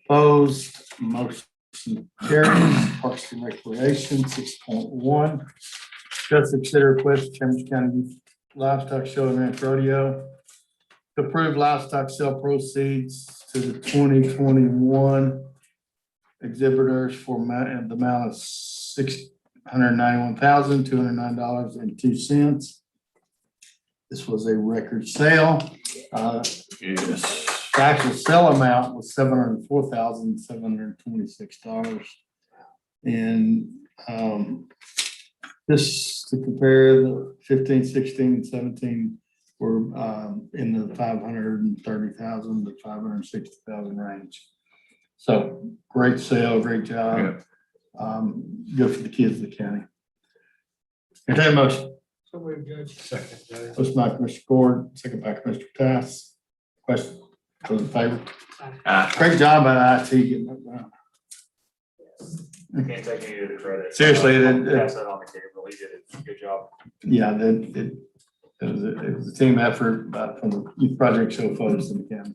Opposed? Motion carries. Parks and Recreation 6.1. Just consider request Chambers County Livestock Show and Ranch Rodeo to approve livestock sale proceeds to the 2021 exhibitors for the amount of $691,209.02. This was a record sale. Yes. The actual sale amount was $704,726. And this to compare the 15, 16, and 17 we're in the 530,000 to 560,000 range. So great sale, great job. Good for the kids of the county. Entertained motion. So moved, Judge. Second, Judge. Motion by Commissioner Gord, second by Commissioner Tass. Question, those in favor? Great job by IT getting that done. Can't take any of the credit. Seriously, Pass that on to Gabriel. He did a good job. Yeah, it was a team effort from the youth project show photos in the county.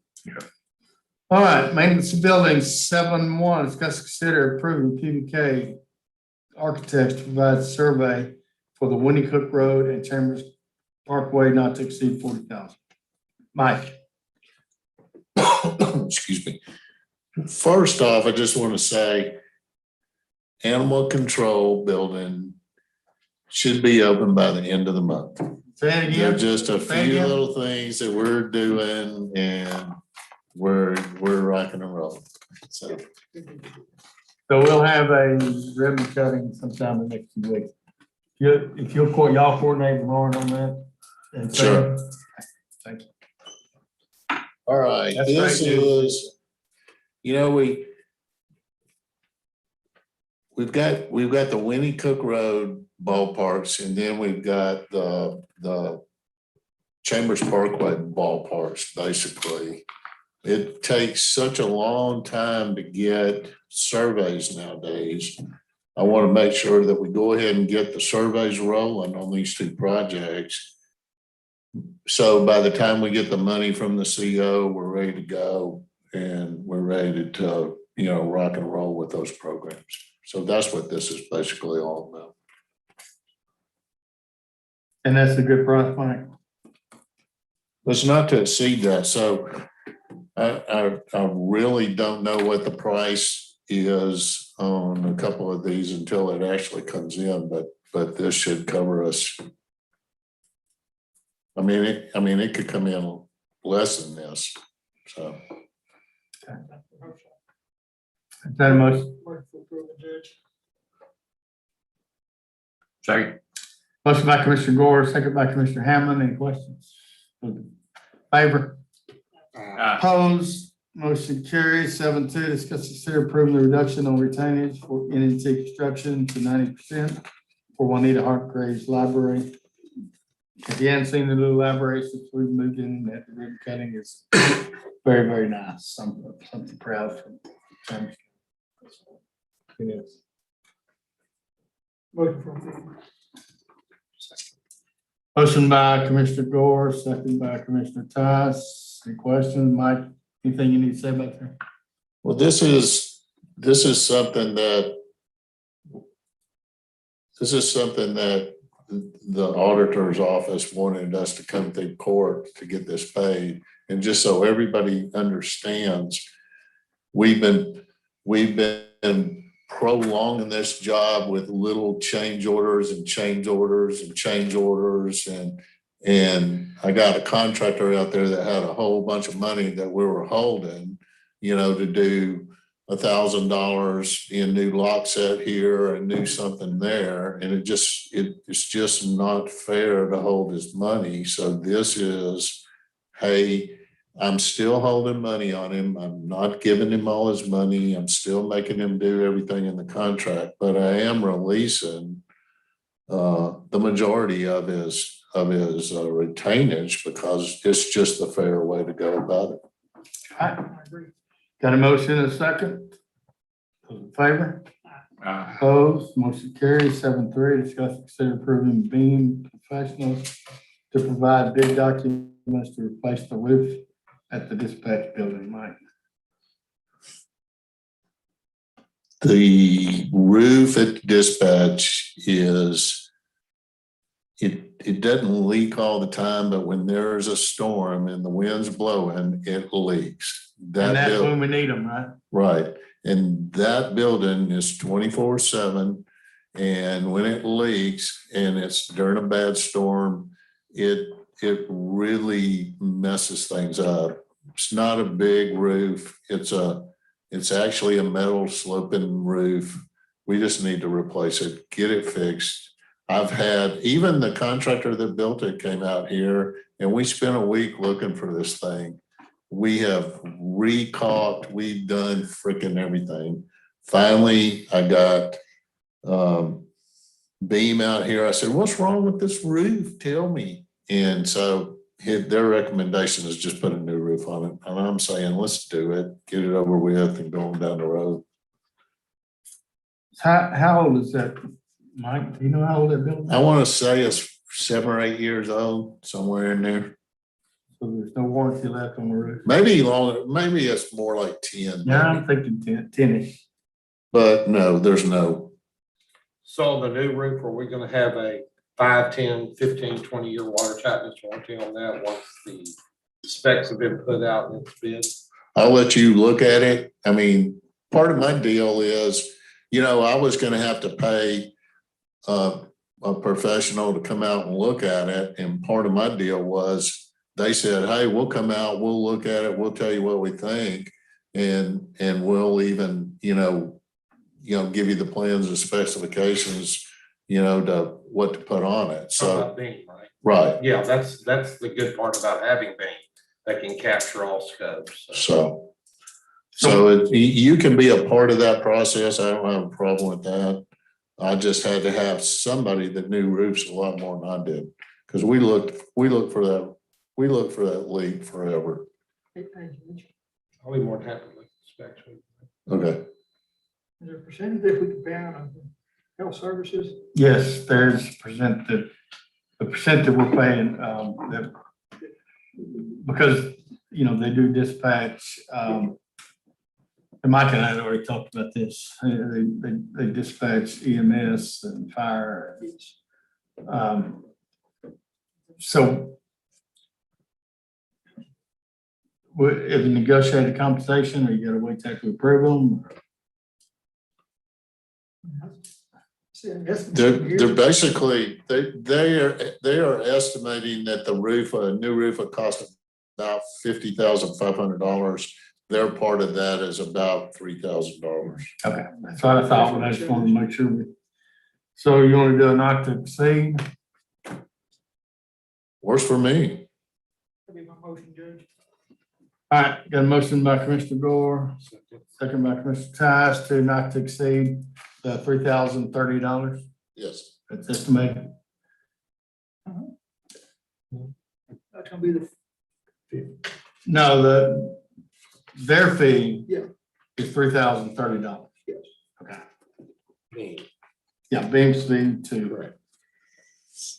All right, maintenance of buildings, 7-1, discuss, consider approving PBK architects to provide survey for the Winnie Cook Road and Chambers Parkway not to exceed 40,000. Mike. Excuse me. First off, I just want to say animal control building should be open by the end of the month. Say it again. There are just a Say it few again. little things that we're doing and we're rocking and rolling. So So we'll have a ribbon cutting sometime in the next 2 weeks. If you'll y'all coordinate with Lauren on that. And say- Sure. Thank you. all right, That's this great news. is, we've got the Winnie Cook Road ballparks, and then we've got the Chambers Parkway ballparks, basically. It takes such a long time to get surveys nowadays. I want to make sure that we go ahead and get the surveys rolling on these two projects. So by the time we get the money from the CO, we're ready to go and we're ready to, rock and roll with those programs. So that's what this is basically all about. And that's a good price, Mike. It's not to exceed that. So I really don't know what the price is on a couple of these until it actually comes in, but this should cover us. I mean, it could come in less than this, so. Is that a motion? Motion for approval, Judge. Second. Motion by Commissioner Gore, second by Commissioner Hamlin. Any questions? Favor? Opposed? Motion carries. 7-2, discuss, consider approving the reduction on retainage for NNC construction to 90% for Juanita Hartgrave's library. If you haven't seen the new library since we moved in, that ribbon cutting is very, very nice. Something proud from. It is. Motion for approval. Motion by Commissioner Gore, second by Commissioner Tice. Any questions, Mike? Anything you need to say about that? Well, this is something that the auditor's office wanted us to come through court to get this paid. And just so everybody understands, we've been prolonging this job with little change orders and change orders and change orders. And I got a contractor out there that had a whole bunch of money that we were holding, to do $1,000 in new lock set here and new something there. And it's just not fair to hold his money. So this is, hey, I'm still holding money on him. I'm not giving him all his money. I'm still making him do everything in the contract, but I am releasing the majority of his retainage because it's just the fair way to go about it. I agree. Got a motion and a second? Those in favor? Opposed? Motion carries. 7-3, discuss, consider approving Beam Professionals to provide bid documents to replace the roof at the dispatch building, Mike. The roof at dispatch it doesn't leak all the time, but when there's a storm and the wind's blowing, it leaks. And that's when we need them, right? Right. And that building is 24/7. And when it leaks and it's during a bad storm, it really messes things up. It's not a big roof. It's actually a metal sloping roof. We just need to replace it, get it fixed. I've had, even the contractor that built it came out here and we spent a week looking for this thing. We have recaulked, we've done freaking everything. Finally, I got beam out here. I said, what's wrong with this roof? Tell me. And so their recommendation is just put a new roof on it. And I'm saying, let's do it, get it over with and go on down the road. How old is that, Mike? Do you know how old that building is? I want to say it's 7 or 8 years old, somewhere in there. So there's no warranty left on the roof? Maybe longer, maybe it's more like 10. Yeah, I'm thinking 10-ish. But no, there's no. So on the new roof, are we gonna have a 5, 10, 15, 20-year water tightness warranty on that once the specs have been put out in its bid? I'll let you look at it. I mean, part of my deal is, you know, I was gonna have to pay a professional to come out and look at it. And part of my deal was, they said, hey, we'll come out, we'll look at it, we'll tell you what we think. And we'll even, you know, give you the plans and specifications, you know, to what to put on it. So, Beam, right? right. Yeah, that's the good part about having beam. They can capture all scopes. So you can be a part of that process. I don't have a problem with that. I just had to have somebody that knew roofs a lot more than I did. Because we looked for that leak forever. I'll be more than happy with specs. Okay. Is there a percentage that we can pay out of health services? Yes, there's the percent that we're paying, that, because, you know, they do dispatch, and Mike and I had already talked about this. They dispatch EMS and fire. So if you negotiate a compensation, or you gotta wait till to approve them? They're basically, they are estimating that the roof, a new roof would cost about $50,500. Their part of that is about $3,000. Okay, that's what I thought, but I just wanted to make sure. So you want to do a not to exceed? Works for me. That'd be my motion, Judge. All right, got a motion by Commissioner Gore, second by Commissioner Tice to not to exceed the $3,030. Yes. That's estimated. That's gonna be the, No, their fee Yeah. is $3,030. Yes. Okay. Beam. Yeah, Beam's fee to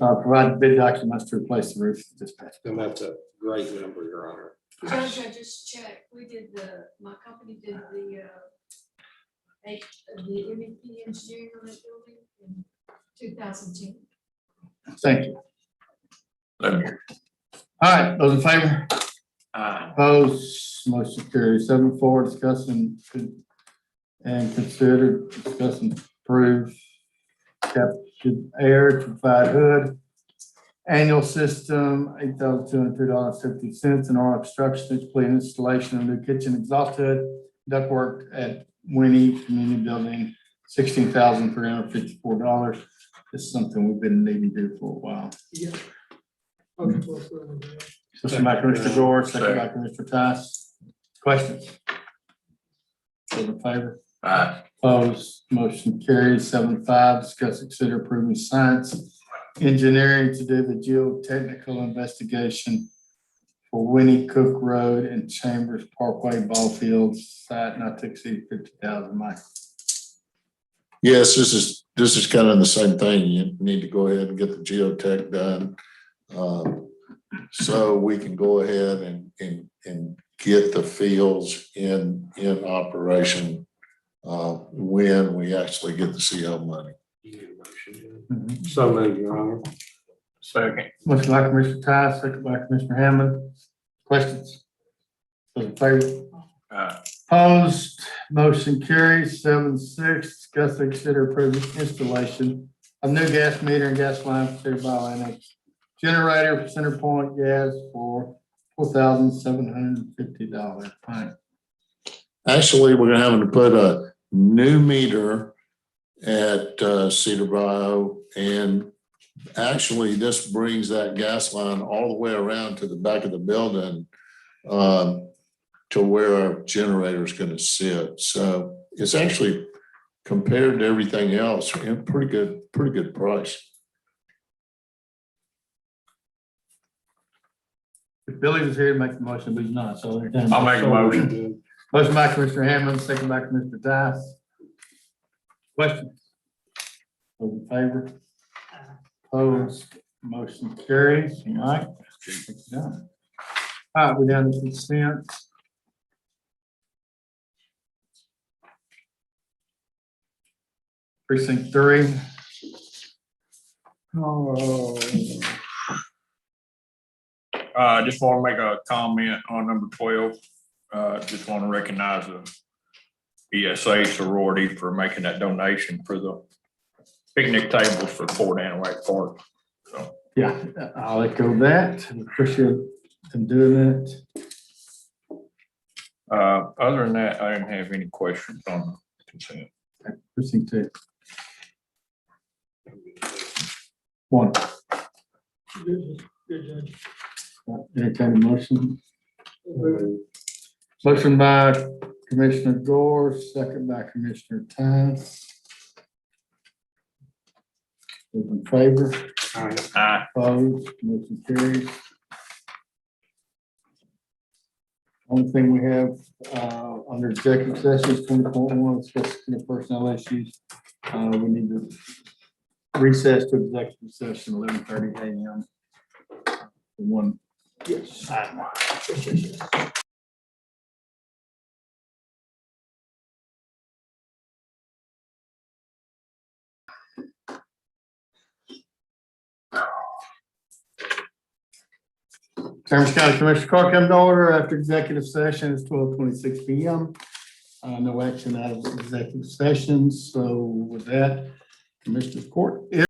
provide bid documents to replace the roof dispatch. And that's a great number, Your Honor. Judge, I just checked, my company did the MEP engineering on that building in 2010. Thank you. All right, those in favor? Opposed, motion carries. 7-4, discussing and consider discussing approve captured air to provide hood. Annual system, $8,202.50, and all obstruction, complete installation of new kitchen exhaust hood, ductwork at Winnie Community Building, $16,354. This is something we've been needing to do for a while. yeah. Okay, well, so, Motion by Commissioner Gore, second by Commissioner Tice. Questions? Those in favor? Opposed, motion carries. 7-5, discuss, consider approving science engineering to do the geotechnical investigation for Winnie Cook Road and Chambers Parkway ball fields, site not to exceed 50,000. Mike. Yes, this is kind of the same thing. You need to go ahead and get the geotech done. So we can go ahead and get the fields in operation when we actually get the CO money. So moved, Your Honor. Second. Motion by Commissioner Tice, second by Commissioner Hammond. Questions? Those in favor? Opposed, motion carries. 7-6, discuss and consider approving installation of new gas meter and gas line for City of Atlantic. Generator for Center Point Gas for $4,750. Fine. Actually, we're gonna have to put a new meter at Cedar Bayou, and actually, this brings that gas line all the way around to the back of the building to where our generator is going to sit. So it's actually, compared to everything else, pretty good price. If Billy was here to make the motion, but he's not, so. I'll make a motion. Motion by Commissioner Hammond, second by Commissioner Tice. Questions? Those in favor? Opposed? Motion carries. All right. Done. All right, we're down to consent. Precinct 3. Oh. I just want to make a comment on number 12. Just want to recognize the ESA sorority for making that donation for the picnic tables for Fort Anahuac Park. So, Yeah, I'll echo that. Appreciate them doing that. other than that, I didn't have any questions on the consent. Precinct 2. 1. Good, Judge. Entertained motion. Motion by Commissioner Gore, second by Commissioner Tice. Those in favor? Aye. Opposed? Motion carries. Only thing we have under executive sessions, 20.1, discussing personnel issues. We need to recess to executive session 11:30 a.m. One. Yes. item. Yes. Cameron County Commissioner Clark comes to order after executive session. It's 12:26 p.m. No action out of executive session. So with that, Commissioner's Court is